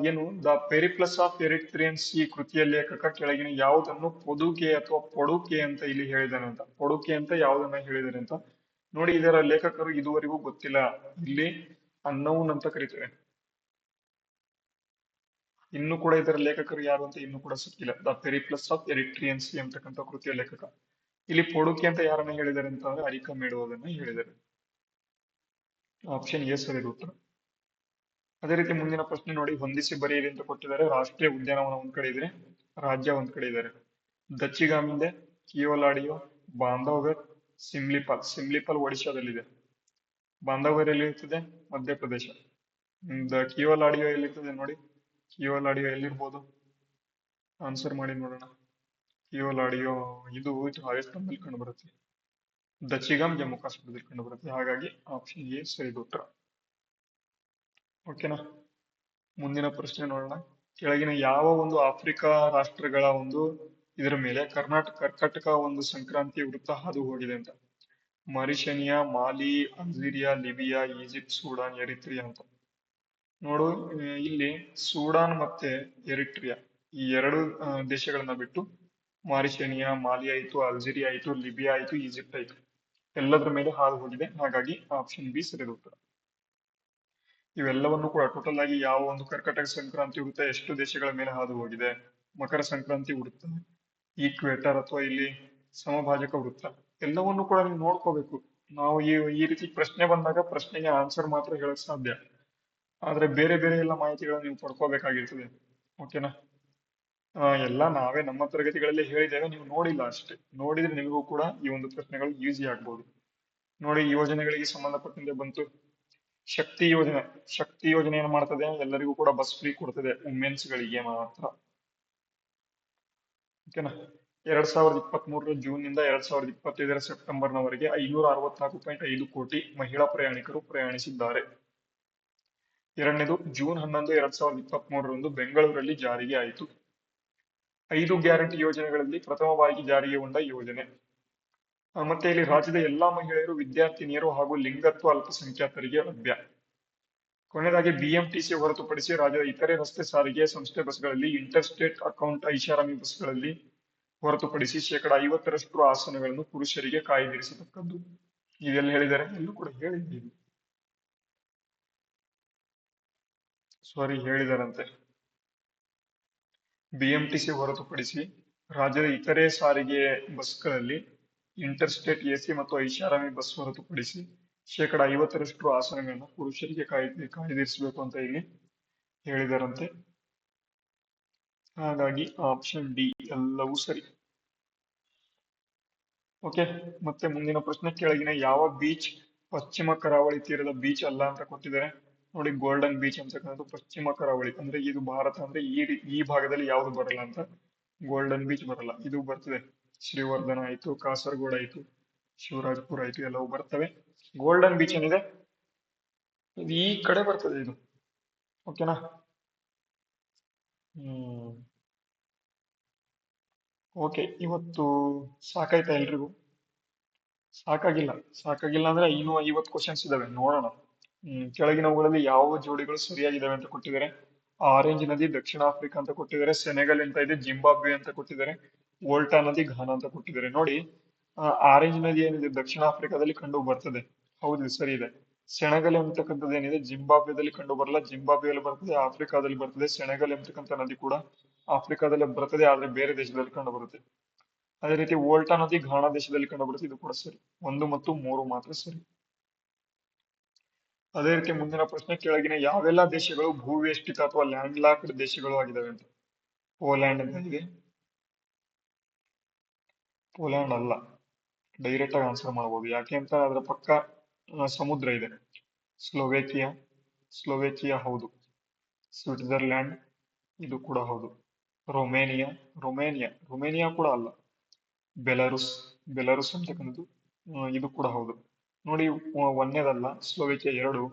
ಏನು ದ ಪೆರಿಪ್ಲಸ್ ಆಫ್ ಎರಿಥ್ರಿಯನ್ ಸಿ ಕೃತಿಯ ಲೇಖಕ ಕೆಳಗಿನ ಯಾವುದನ್ನು ಪೊದುಕೆ ಅಥವಾ ಪೊಡುಕೆ ಅಂತ ಇಲ್ಲಿ ಹೇಳಿದಾನೆ ಅಂತ. ಪೊಡುಕೆ ಅಂತ ಯಾವುದನ್ನ ಹೇಳಿದಾರೆ ಅಂತ ನೋಡಿ. ಇದರ ಲೇಖಕರು ಇದುವರೆಗೂ ಗೊತ್ತಿಲ್ಲ, ಇಲ್ಲಿ ಅನ್ನೌನ್ ಅಂತ ಕರೀತೇವೆ. ಇನ್ನು ಕೂಡ ಇದರ ಲೇಖಕರು ಯಾರು ಅಂತ ಇನ್ನು ಕೂಡ ಸಿಕ್ಕಿಲ್ಲ. ದ ಪೆರಿಪ್ಲಸ್ ಆಫ್ ಎರಿಟ್ರಿಯನ್ ಸಿ ಅಂತಕ್ಕಂಥ ಕೃತಿಯ ಲೇಖಕ. ಇಲ್ಲಿ ಪೊಡುಕೆ ಅಂತ ಯಾರನ್ನ ಹೇಳಿದ್ದಾರೆ ಅಂತಂದ್ರೆ ಅರಿಕಮೇಡು ಅದನ್ನ ಹೇಳಿದ್ದಾರೆ. ಆಪ್ಷನ್ ಎ ಸರಿ ಉತ್ತರ. ಅದೇ ರೀತಿ ಮುಂದಿನ ಪ್ರಶ್ನೆ ನೋಡಿ, ಹೊಂದಿಸಿ ಬರೆಯಿರಿ ಅಂತ ಕೊಟ್ಟಿದ್ದಾರೆ. ರಾಷ್ಟ್ರೀಯ ಉದ್ಯಾನವನ ಒಂದ್ ಕಡೆ ಇದ್ರೆ, ರಾಜ್ಯ ಒಂದ್ ಕಡೆ ಇದ್ದಾರೆ. ದಚ್ಚಿಗಾಮಿಂದೆ, ಕಿಯೋಲಾಡಿಯೋ, ಬಾಂಧವಗರ್, ಸಿಮ್ಲಿಪಾಲ್. ಸಿಮ್ಲಿಪಾಲ್ ಒಡಿಶಾದಲ್ಲಿದೆ. ಬಾಂಧವಗರ್ ಎಲ್ಲಿರ್ತದೆ? ಮಧ್ಯಪ್ರದೇಶ. ಕಿಯೋಲಾಡಿಯೋ ಎಲ್ಲಿರ್ತದೆ ನೋಡಿ, ಕಿಯೋಲಾಡಿಯೋ ಎಲ್ಲಿರ್ಬೋದು? ಆನ್ಸರ್ ಮಾಡಿ ನೋಡೋಣ. ಕಿಯೋಲಾಡಿಯೋ ಇದು ರಾಜಸ್ಥಾನದಲ್ಲಿ ಕಂಡು ಬರುತ್ತೆ. ದಚ್ಚಿಗಾಮ್ ಜಮ್ಮು ಕಾಶ್ಮೀರದಲ್ಲಿ ಕಂಡು ಬರುತ್ತೆ. ಹಾಗಾಗಿ ಆಪ್ಷನ್ ಎ ಸರಿ ಉತ್ತರ. ಓಕೆನಾ. ಮುಂದಿನ ಪ್ರಶ್ನೆ ನೋಡೋಣ. ಕೆಳಗಿನ ಯಾವ ಒಂದು ಆಫ್ರಿಕಾ ರಾಷ್ಟ್ರಗಳ ಒಂದು ಇದರ ಮೇಲೆ ಕರ್ನಾಟಕ ಒಂದು ಸಂಕ್ರಾಂತಿ ವೃತ್ತ ಹಾದು ಹೋಗಿದೆ ಅಂತ. Mauritania, Mali, Algeria, Libya, Egypt, Sudan, Eritrea ಅಂತ. ನೋಡು, ಇಲ್ಲಿ ಸೂಡಾನ್ ಮತ್ತೆ ಎರಿಟ್ರಿಯಾ ಈ ಎರಡು ದೇಶಗಳನ್ನ ಬಿಟ್ಟು ಮಾರಿಷನಿಯಾ, ಮಾಲಿ ಆಯ್ತು, ಅಲ್ಜೀರಿಯಾ ಆಯ್ತು, ಲಿಬಿಯಾ ಆಯ್ತು, ಈಜಿಪ್ಟ್ ಆಯ್ತು, ಎಲ್ಲದರ ಮೇಲೆ ಹಾದು ಹೋಗಿದೆ. ಹಾಗಾಗಿ ಆಪ್ಷನ್ ಬಿ ಸರಿಯಾದ ಉತ್ತರ. ಇವೆಲ್ಲವನ್ನು ಕೂಡ ಟೋಟಲ್ ಆಗಿ ಯಾವ ಒಂದು ಕರ್ಕಟಕ ಸಂಕ್ರಾಂತಿ ವೃತ್ತ ಎಷ್ಟು ದೇಶಗಳ ಮೇಲೆ ಹಾದು ಹೋಗಿದೆ, ಮಕರ ಸಂಕ್ರಾಂತಿ ವೃತ್ತ, ಈಕ್ವೇಟರ್ ಅಥವಾ ಇಲ್ಲಿ ಸಮಭಾಜಕ ವೃತ್ತ, ಎಲ್ಲವನ್ನು ಕೂಡ ನೀವು ನೋಡ್ಕೋಬೇಕು. ನಾವು ಈ ರೀತಿ ಪ್ರಶ್ನೆ ಬಂದಾಗ ಪ್ರಶ್ನೆಗೆ ಆನ್ಸರ್ ಮಾತ್ರ ಹೇಳಕ್ ಸಾಧ್ಯ, ಆದ್ರೆ ಬೇರೆ ಬೇರೆ ಎಲ್ಲ ಮಾಹಿತಿಗಳನ್ನ ನೀವು ಪಡ್ಕೋಬೇಕಾಗಿರ್ತದೆ. ಓಕೆನಾ. ಎಲ್ಲ ನಾವೇ ನಮ್ಮ ತರಗತಿಗಳಲ್ಲಿ ಹೇಳಿದ್ದೇವೆ, ನೀವು ನೋಡಿಲ್ಲ ಅಷ್ಟೇ. ನೋಡಿದ್ರೆ ನಿಮಗೂ ಕೂಡ ಈ ಒಂದು ಪ್ರಶ್ನೆಗಳು ಈಸಿ ಆಗ್ಬೋದು. ನೋಡಿ, ಯೋಜನೆಗಳಿಗೆ ಸಂಬಂಧಪಟ್ಟಂತೆ ಬಂತು. ಶಕ್ತಿ ಯೋಜನೆ. ಶಕ್ತಿ ಯೋಜನೆ ಏನ್ ಮಾಡ್ತದೆ? ಎಲ್ಲರಿಗೂ ಕೂಡ ಬಸ್ ಫ್ರೀ ಕೊಡ್ತದೆ, ವುಮೆನ್ಸ್ ಗಳಿಗೆ ಮಾತ್ರ. ಓಕೆನಾ. 2023 ಜೂನ್ ನಿಂದ 2025 ಸೆಪ್ಟೆಂಬರ್ನವರೆಗೆ 564.5 ಕೋಟಿ ಮಹಿಳಾ ಪ್ರಯಾಣಿಕರು ಪ್ರಯಾಣಿಸಿದ್ದಾರೆ. ಎರಡನೇದು ಜೂನ್ 11, 2023 ಬೆಂಗಳೂರಲ್ಲಿ ಜಾರಿಗೆ ಆಯಿತು. 5 ಗ್ಯಾರಂಟಿ ಯೋಜನೆಗಳಲ್ಲಿ ಪ್ರಥಮ ಬಾರಿಗೆ ಜಾರಿಗೆ ಬಂದ ಯೋಜನೆ. ಮತ್ತೆ ಇಲ್ಲಿ ರಾಜ್ಯದ ಎಲ್ಲಾ ಮಹಿಳೆಯರು, ವಿದ್ಯಾರ್ಥಿನಿಯರು ಹಾಗೂ ಲಿಂಗತ್ವ ಅಲ್ಪಸಂಖ್ಯಾತರಿಗೆ ಲಭ್ಯ. ಕೊನೆಯದಾಗಿ ಬಿಎಂಟಿಸಿ ಹೊರತುಪಡಿಸಿ ರಾಜ್ಯದ ಇತರೆ ರಸ್ತೆ ಸಾರಿಗೆ ಸಂಸ್ಥೆ ಬಸ್ಗಳಲ್ಲಿ, ಇಂಟರ್ ಸ್ಟೇಟ್ ಅಕೌಂಟ್ ಐಷಾರಾಮಿ ಬಸ್ಗಳಲ್ಲಿ ಹೊರತುಪಡಿಸಿ 50% ಆಸನಗಳನ್ನು ಪುರುಷರಿಗೆ ಕಾಯ್ದಿರಿಸತಕ್ಕದ್ದು. ಇದೆಲ್ಲ ಹೇಳಿದ್ದಾರೆ, ಎಲ್ಲೂ ಕೂಡ ಹೇಳಿದ್ದೀವಿ. ಸಾರಿ, ಹೇಳಿದಾರಂತೆ. ಬಿಎಂಟಿಸಿ ಹೊರತುಪಡಿಸಿ ರಾಜ್ಯದ ಇತರೆ ಸಾರಿಗೆ ಬಸ್ಗಳಲ್ಲಿ ಇಂಟರ್ ಸ್ಟೇಟ್ ಎಸಿ ಮತ್ತು ಐಷಾರಾಮಿ ಬಸ್ ಹೊರತುಪಡಿಸಿ 50% ಆಸನಗಳನ್ನು ಪುರುಷರಿಗೆ ಕಾಯ್ದಿರಿಸಬೇಕು ಅಂತ ಇಲ್ಲಿ ಹೇಳಿದಾರಂತೆ. ಹಾಗಾಗಿ ಆಪ್ಷನ್ ಡಿ ಎಲ್ಲವೂ ಸರಿ. ಓಕೆ, ಮತ್ತೆ ಮುಂದಿನ ಪ್ರಶ್ನೆ, ಕೆಳಗಿನ ಯಾವ ಬೀಚ್ ಪಶ್ಚಿಮ ಕರಾವಳಿ ತೀರದ ಬೀಚ್ ಅಲ್ಲ ಅಂತ ಕೊಟ್ಟಿದ್ದಾರೆ. ನೋಡಿ, ಗೋಲ್ಡನ್ ಬೀಚ್ ಅಂತಕ್ಕಂಥದ್ದು ಪಶ್ಚಿಮ ಕರಾವಳಿ ಅಂದ್ರೆ ಇದು ಭಾರತ ಅಂದ್ರೆ ಈ ಭಾಗದಲ್ಲಿ ಯಾವ್ದು ಬರಲ್ಲ ಅಂತ. ಗೋಲ್ಡನ್ ಬೀಚ್ ಬರಲ್ಲ. ಇದು ಬರ್ತದೆ ಶ್ರೀವರ್ಧನ ಆಯ್ತು, ಕಾಸರಗೋಡು ಆಯ್ತು, ಶಿವರಾಜಪುರ ಆಯ್ತು, ಎಲ್ಲವೂ ಬರ್ತವೆ. ಗೋಲ್ಡನ್ ಬೀಚ್ ಏನಿದೆ ಇದು ಈ ಕಡೆ ಬರ್ತದೆ ಇದು. ಓಕೆನಾ. ಓಕೆ, ಇವತ್ತು ಸಾಕಾಯ್ತಾ ಎಲ್ರಿಗೂ? ಸಾಕಾಗಿಲ್ಲ ಅಂದ್ರೆ ಇನ್ನೂ 50 ಕ್ವಶನ್ಸ್ ಇದಾವೆ, ನೋಡೋಣ. ಕೆಳಗಿನವುಗಳಲ್ಲಿ ಯಾವ ಜೋಡಿಗಳು ಸರಿಯಾಗಿದ್ದಾವೆ ಅಂತ ಕೊಟ್ಟಿದ್ದಾರೆ. ಆರೆಂಜ್ ನದಿ ದಕ್ಷಿಣ ಆಫ್ರಿಕಾ ಅಂತ ಕೊಟ್ಟಿದ್ದಾರೆ, ಸೆನೆಗಲ್ ಅಂತ ಇದೆ, ಜಿಂಬಾಬ್ವೆ ಅಂತ ಕೊಟ್ಟಿದ್ದಾರೆ, ವೋಲ್ಟಾ ನದಿ ಘಾನಾ ಅಂತ ಕೊಟ್ಟಿದ್ದಾರೆ. ನೋಡಿ, ಆರೆಂಜ್ ನದಿ ಏನಿದೆ ದಕ್ಷಿಣ ಆಫ್ರಿಕಾದಲ್ಲಿ ಕಂಡು ಬರ್ತದೆ. ಹೌದು, ಸರಿ ಇದೆ. ಸೆನೆಗಲ್ ಎಂಬತಕ್ಕಂಥದ್ದು ಏನಿದೆ ಜಿಂಬಾಬ್ವೆದಲ್ಲಿ ಕಂಡು ಬರಲ್ಲ, ಜಿಂಬಾಬ್ವೆಯಲ್ಲಿ ಬರ್ತದೆ, ಆಫ್ರಿಕಾದಲ್ಲಿ ಬರ್ತದೆ. ಸೆನೆಗಲ್ ಎಂಬತಕ್ಕಂಥ ನದಿ ಕೂಡ ಆಫ್ರಿಕಾದಲ್ಲಿ ಬರ್ತದೆ, ಆದ್ರೆ ಬೇರೆ ದೇಶದಲ್ಲಿ ಕಂಡು ಬರುತ್ತೆ. ಅದೇ ರೀತಿ ವೋಲ್ಟಾ ನದಿ ಘಾನಾ ದೇಶದಲ್ಲಿ ಕಂಡು ಬರುತ್ತೆ, ಇದು ಕೂಡ ಸರಿ. 1 ಮತ್ತು 3 ಮಾತ್ರ ಸರಿ. ಅದೇ ರೀತಿ ಮುಂದಿನ ಪ್ರಶ್ನೆ, ಕೆಳಗಿನ ಯಾವೆಲ್ಲ ದೇಶಗಳು ಭೂವೇಷ್ಟಿತ ಅಥವಾ ಲ್ಯಾಂಡ್ ಲಾಕ್ಡ್ ದೇಶಗಳು ಆಗಿದಾವೆ ಅಂತ. ಪೋಲ್ಯಾಂಡ್ ಅಂತ ಇದೆ. ಪೋಲ್ಯಾಂಡ್ ಅಲ್ಲ. ಡೈರೆಕ್ಟ್ ಆಗಿ ಆನ್ಸರ್ ಮಾಡಬಹುದು, ಯಾಕೆ ಅಂತ ಅದರ ಪಕ್ಕ ಸಮುದ್ರ ಇದೆ. ಸ್ಲೋವೇಕಿಯಾ. ಸ್ಲೋವೇಕಿಯಾ ಹೌದು. ಸ್ವಿಟ್ಜರ್ಲ್ಯಾಂಡ್, ಇದು ಕೂಡ ಹೌದು. ರೊಮೇನಿಯಾ. ರೊಮೇನಿಯಾ ಕೂಡ ಅಲ್ಲ. ಬೆಲಾರುಸ್. ಬೆಲಾರುಸ್ ಅಂತಕ್ಕಂಥದ್ದು ಇದು ಕೂಡ ಹೌದು. ನೋಡಿ, ಒಂದನೇದಲ್ಲ, ಸ್ಲೋವೇಕಿಯಾ 2,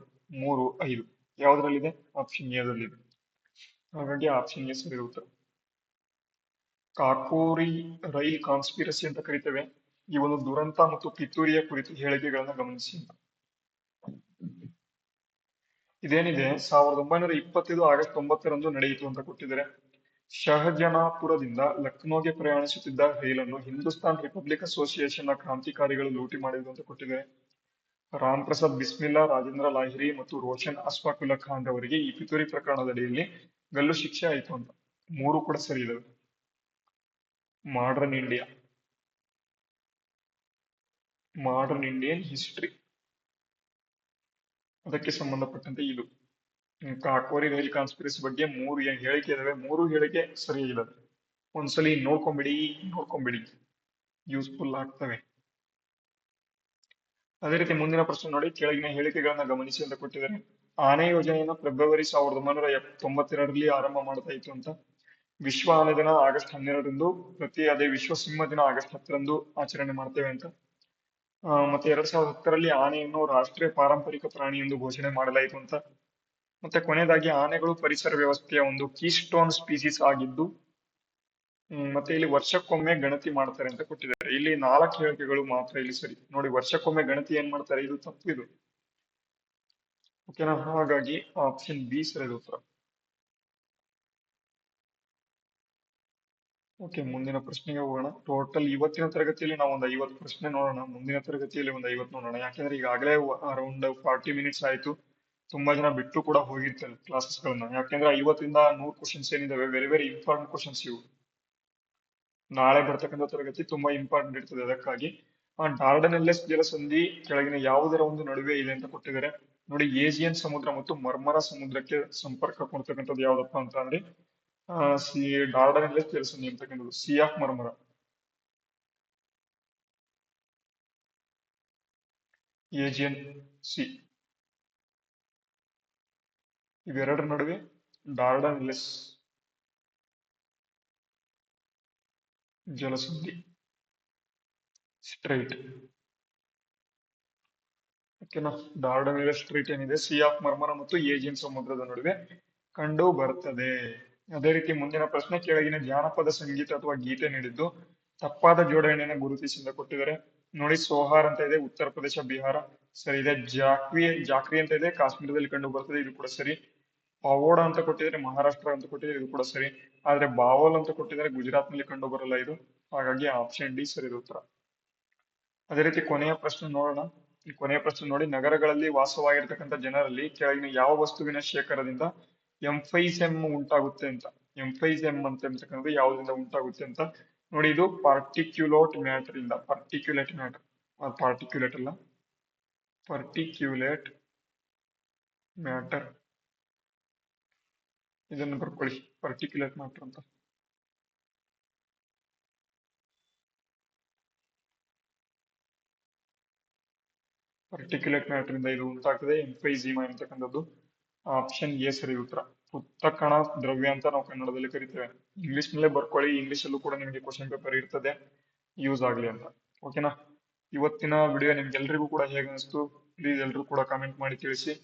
3, 5 ಯಾವ್ದ್ರಲ್ಲಿದೆ? Option A ದಲ್ಲಿದೆ. ಹಾಗಾಗಿ ಆಪ್ಷನ್ ಎ ಸರಿ ಉತ್ತರ. ಕಾಕೋರಿ ರೈಲ್ ಕಾನ್ಸ್ಪಿರಸಿ ಅಂತ ಕರಿತೇವೆ. ಈ ಒಂದು ದುರಂತ ಮತ್ತು ಪಿತೂರಿಯ ಕುರಿತು ಹೇಳಿಕೆಗಳನ್ನ ಗಮನಿಸಿ ಅಂತ. ಇದೇನಿದೆ 1925 ಆಗಸ್ಟ್ 9ರಂದು ನಡೆಯಿತು ಅಂತ ಕೊಟ್ಟಿದ್ದಾರೆ. ಶಹಜನಾಪುರದಿಂದ ಲಕ್ನೋಗೆ ಪ್ರಯಾಣಿಸುತ್ತಿದ್ದ ರೈಲನ್ನು ಹಿಂದೂಸ್ತಾನ್ ರಿಪಬ್ಲಿಕ್ ಅಸೋಸಿಯೇಷನ್ ನ ಕ್ರಾಂತಿಕಾರಿಗಳು ಲೂಟಿ ಮಾಡಿದ್ರು ಅಂತ ಕೊಟ್ಟಿದ್ದಾರೆ. ರಾಮ್ ಪ್ರಸಾದ್ ಬಿಸ್ಮಿಲ್ಲಾ, ರಾಜೇಂದ್ರ ಲಾಹಿರಿ ಮತ್ತು ರೋಷನ್ ಅಸ್ಫಾಕುಲ್ಲಾ ಖಾನ್ ರವರಿಗೆ ಈ ಪಿತೂರಿ ಪ್ರಕರಣದಡಿಯಲ್ಲಿ ಗಲ್ಲು ಶಿಕ್ಷೆ ಆಯಿತು ಅಂತ. 3 ಕೂಡ ಸರಿ ಇದಾವೆ. Modern India. Modern Indian history, ಅದಕ್ಕೆ ಸಂಬಂಧಪಟ್ಟಂತೆ ಇದು. ಕಾಕೋರಿ ರೈಲ್ ಕಾನ್ಸ್ಪಿರಸಿ ಬಗ್ಗೆ 3 ಹೇಳಿಕೆ ಇದಾವೆ. 3 ಹೇಳಿಕೆ ಸರಿ ಇದಾವೆ. ಒಂದ್ಸಲಿ ನೋಡ್ಕೊಂಬಿಡಿ, ಯೂಸ್ಫುಲ್ ಆಗ್ತವೆ. ಅದೇ ರೀತಿ ಮುಂದಿನ ಪ್ರಶ್ನೆ ನೋಡಿ, ಕೆಳಗಿನ ಹೇಳಿಕೆಗಳನ್ನ ಗಮನಿಸಿ ಅಂತ ಕೊಟ್ಟಿದ್ದಾರೆ. ಆನೆ ಯೋಜನೆಯನ್ನು ಫೆಬ್ರವರಿ 1992ರಲ್ಲಿ ಆರಂಭ ಮಾಡ್ತಾ ಇತ್ತು ಅಂತ. ವಿಶ್ವ ಆನೆ ದಿನ ಆಗಸ್ಟ್ 12ರಂದು, ಅದೇ ವಿಶ್ವ ಸಿಂಹ ದಿನ ಆಗಸ್ಟ್ 10ರಂದು ಆಚರಣೆ ಮಾಡ್ತೇವೆ ಅಂತ. ಮತ್ತೆ 2010ರಲ್ಲಿ ಆನೆಯನ್ನು ರಾಷ್ಟ್ರೀಯ ಪಾರಂಪರಿಕ ಪ್ರಾಣಿ ಎಂದು ಘೋಷಣೆ ಮಾಡಲಾಯಿತು ಅಂತ. ಮತ್ತೆ ಕೊನೆಯದಾಗಿ ಆನೆಗಳು ಪರಿಸರ ವ್ಯವಸ್ಥೆಯ ಒಂದು ಕೀಸ್ಟೋನ್ ಸ್ಪೀಸೀಸ್ ಆಗಿದ್ದು, ಮತ್ತೆ ಇಲ್ಲಿ ವರ್ಷಕ್ಕೊಮ್ಮೆ ಗಣತಿ ಮಾಡ್ತಾರೆ ಅಂತ ಕೊಟ್ಟಿದ್ದಾರೆ. ಇಲ್ಲಿ 4 ಹೇಳಿಕೆಗಳು ಮಾತ್ರ ಇಲ್ಲಿ ಸರಿ. ನೋಡಿ, ವರ್ಷಕ್ಕೊಮ್ಮೆ ಗಣತಿ ಏನ್ ಮಾಡ್ತಾರೆ, ಇದು ತಪ್ಪು ಇದು. ಓಕೆನಾ? ಹಾಗಾಗಿ ಆಪ್ಷನ್ ಬಿ ಸರಿ ಉತ್ತರ. ಓಕೆ, ಮುಂದಿನ ಪ್ರಶ್ನೆಗೆ ಹೋಗೋಣ. ಟೋಟಲ್ ಇವತ್ತಿನ ತರಗತಿಯಲ್ಲಿ ನಾವು ಒಂದು 50 ಪ್ರಶ್ನೆ ನೋಡೋಣ, ಮುಂದಿನ ತರಗತಿಯಲ್ಲಿ ಒಂದು 50 ನೋಡೋಣ. ಯಾಕೆಂದ್ರೆ ಈಗಾಗಲೇ ಅರೌಂಡ್ 40 ಮಿನಿಟ್ಸ್ ಆಯ್ತು. ತುಂಬಾ ಜನ ಬಿಟ್ಟು ಕೂಡ ಹೋಗಿರ್ತಾರೆ ಕ್ಲಾಸಸ್ ಗಳನ್ನ. ಯಾಕೆಂದ್ರೆ 50ರಿಂದ 100 ಕ್ವಶನ್ಸ್ ಏನಿದಾವೆ, ವೆರಿ ವೆರಿ ಇಂಪಾರ್ಟೆಂಟ್ ಕ್ವಶನ್ಸ್ ಇವು. ನಾಳೆ ಬರ್ತಕ್ಕಂಥ ತರಗತಿ ತುಂಬಾ ಇಂಪಾರ್ಟೆಂಟ್ ಇರ್ತದೆ. ಅದಕ್ಕಾಗಿ ಡಾರ್ಡನೆಲ್ಲೆಸ್ ಜಲಸಂಧಿ ಕೆಳಗಿನ ಯಾವುದರ ಒಂದು ನಡುವೆ ಇದೆ ಅಂತ ಕೊಟ್ಟಿದ್ದಾರೆ. ನೋಡಿ, ಏಜಿಯನ್ ಸಮುದ್ರ ಮತ್ತು ಮರ್ಮರ ಸಮುದ್ರಕ್ಕೆ ಸಂಪರ್ಕ ಕೊಡ್ತಕ್ಕಂಥದ್ದು ಯಾವ್ದಪ್ಪ ಅಂತ ಅಂದ್ರೆ ಡಾರ್ಡನೆಲ್ಲೆಸ್ ಜಲಸಂಧಿ ಅಂತಕ್ಕಂಥದ್ದು, C of Marmara. Aegean C, ಇವೆರಡರ ನಡುವೆ ಡಾರ್ಡನೆಲ್ಲೆಸ್ ಜಲಸಂಧಿ ಸ್ಟ್ರೈಟ್. ಓಕೆನಾ? ಡಾರ್ಡನೆಲ್ಲೆಸ್ ಸ್ಟ್ರೈಟ್ ಏನಿದೆ, ಸಿ ಆಫ್ ಮರ್ಮರ ಮತ್ತು ಏಜಿಯನ್ ಸಮುದ್ರದ ನಡುವೆ ಕಂಡು ಬರ್ತದೆ. ಅದೇ ರೀತಿ ಮುಂದಿನ ಪ್ರಶ್ನೆ, ಕೆಳಗಿನ ಜಾನಪದ ಸಂಗೀತ ಅಥವಾ ಗೀತೆ ನೀಡಿದ್ದು ತಪ್ಪಾದ ಜೋಡಣೆಯನ್ನು ಗುರುತಿಸಿ ಅಂತ ಕೊಟ್ಟಿದ್ದಾರೆ. ನೋಡಿ, ಸೋಹಾರ್ ಅಂತ ಇದೆ, ಉತ್ತರ ಪ್ರದೇಶ ಬಿಹಾರ ಸರಿ ಇದೆ. ಜಾಕ್ರಿ ಅಂತ ಇದೆ, ಕಾಶ್ಮೀರದಲ್ಲಿ ಕಂಡು ಬರ್ತದೆ, ಇದು ಕೂಡ ಸರಿ. ಪವೋಡ ಅಂತ ಕೊಟ್ಟಿದ್ದಾರೆ, ಮಹಾರಾಷ್ಟ್ರ ಅಂತ ಕೊಟ್ಟಿದ್ದಾರೆ, ಇದು ಕೂಡ ಸರಿ. ಆದ್ರೆ ಬಾವೋಲ್ ಅಂತ ಕೊಟ್ಟಿದ್ದಾರೆ, ಗುಜರಾತ್ ನಲ್ಲಿ ಕಂಡು ಬರಲ್ಲ ಇದು. ಹಾಗಾಗಿ ಆಪ್ಷನ್ ಡಿ ಸರಿ ಉತ್ತರ. ಅದೇ ರೀತಿ ಕೊನೆಯ ಪ್ರಶ್ನೆ ನೋಡೋಣ. ಈ ಕೊನೆಯ ಪ್ರಶ್ನೆ ನೋಡಿ, ನಗರಗಳಲ್ಲಿ ವಾಸವಾಗಿರ್ತಕ್ಕಂಥ ಜನರಲ್ಲಿ ಕೆಳಗಿನ ಯಾವ ವಸ್ತುವಿನ ಶೇಖರದಿಂದ ಎಂಫೈಸೆಮ್ ಉಂಟಾಗುತ್ತೆ ಅಂತ. ಎಂಫೈಸೆಮ್ ಅಂತ ಅಂತಕ್ಕಂಥದ್ದು ಯಾವುದರಿಂದ ಉಂಟಾಗುತ್ತೆ ಅಂತ. ನೋಡಿ, ಇದು ಪಾರ್ಟಿಕ್ಯುಲೇಟ್ ಮ್ಯಾಟರ್ ಇಂದ. ಪಾರ್ಟಿಕ್ಯುಲೇಟ್ ಮ್ಯಾಟರ್, ಪಾರ್ಟಿಕ್ಯುಲೇಟ್ ಅಲ್ಲ, ಪಾರ್ಟಿಕ್ಯುಲೇಟ್ ಮ್ಯಾಟರ್, ಇದನ್ನು ಬರ್ಕೊಳ್ಳಿ, ಪಾರ್ಟಿಕ್ಯುಲೇಟ್ ಮ್ಯಾಟರ್ ಅಂತ. ಪಾರ್ಟಿಕ್ಯುಲೇಟ್ ಮ್ಯಾಟರ್ ಇಂದ ಇದು ಉಂಟಾಗ್ತದೆ, ಎಂಫೈಸೀಮಾ ಅಂತಕ್ಕಂಥದ್ದು. ಆಪ್ಷನ್ ಎ ಸರಿ ಉತ್ತರ. ಪೃಥಕ್ಕಣ ದ್ರವ್ಯ ಅಂತ ನಾವು ಕನ್ನಡದಲ್ಲಿ ಕರಿತೇವೆ. ಇಂಗ್ಲಿಷ್ ನಲ್ಲೇ ಬರ್ಕೊಳ್ಳಿ, ಇಂಗ್ಲಿಷ್ ಅಲ್ಲೂ ಕೂಡ ನಿಮಗೆ ಕ್ವಶನ್ ಪೇಪರ್ ಇರ್ತದೆ, ಯೂಸ್ ಆಗ್ಲಿ ಅಂತ. ಓಕೆನಾ? ಇವತ್ತಿನ ವಿಡಿಯೋ ನಿಮ್ಗೆಲ್ರಿಗೂ ಕೂಡ ಹೇಗೆ ಅನಿಸ್ತು, ಪ್ಲೀಸ್ ಎಲ್ರು ಕೂಡ ಕಾಮೆಂಟ್ ಮಾಡಿ ತಿಳಿಸಿ.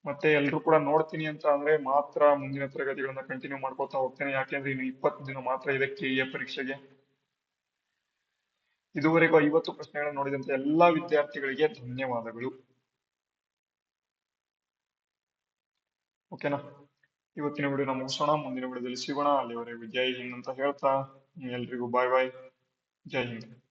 ಮತ್ತೆ ಎಲ್ರು ಕೂಡ ನೋಡ್ತೀನಿ ಅಂತ ಅಂದ್ರೆ ಮಾತ್ರ ಮುಂದಿನ ತರಗತಿಗಳನ್ನ ಕಂಟಿನ್ಯೂ ಮಾಡ್ಕೊತಾ ಹೋಗ್ತೇನೆ. ಯಾಕೆಂದ್ರೆ ಇನ್ನು 20 ದಿನ ಮಾತ್ರ ಇದೆ KA ಪರೀಕ್ಷೆಗೆ. ಇದುವರೆಗೂ 50 ಪ್ರಶ್ನೆಗಳನ್ನು ನೋಡಿದಂತೆ ಎಲ್ಲಾ ವಿದ್ಯಾರ್ಥಿಗಳಿಗೆ ಧನ್ಯವಾದಗಳು. ಓಕೆನಾ? ಇವತ್ತಿನ ವಿಡಿಯೋನ ಮುಗಿಸೋಣ, ಮುಂದಿನ ವಿಡಿಯೋದಲ್ಲಿ ಸಿಗೋಣ. ಅಲ್ಲಿವರೆಗೂ ಜೈ ಹಿಂದ್ ಅಂತ ಹೇಳ್ತಾ ಎಲ್ರಿಗೂ ಬಾಯ್ ಬಾಯ್, ಜೈ ಹಿಂದ್.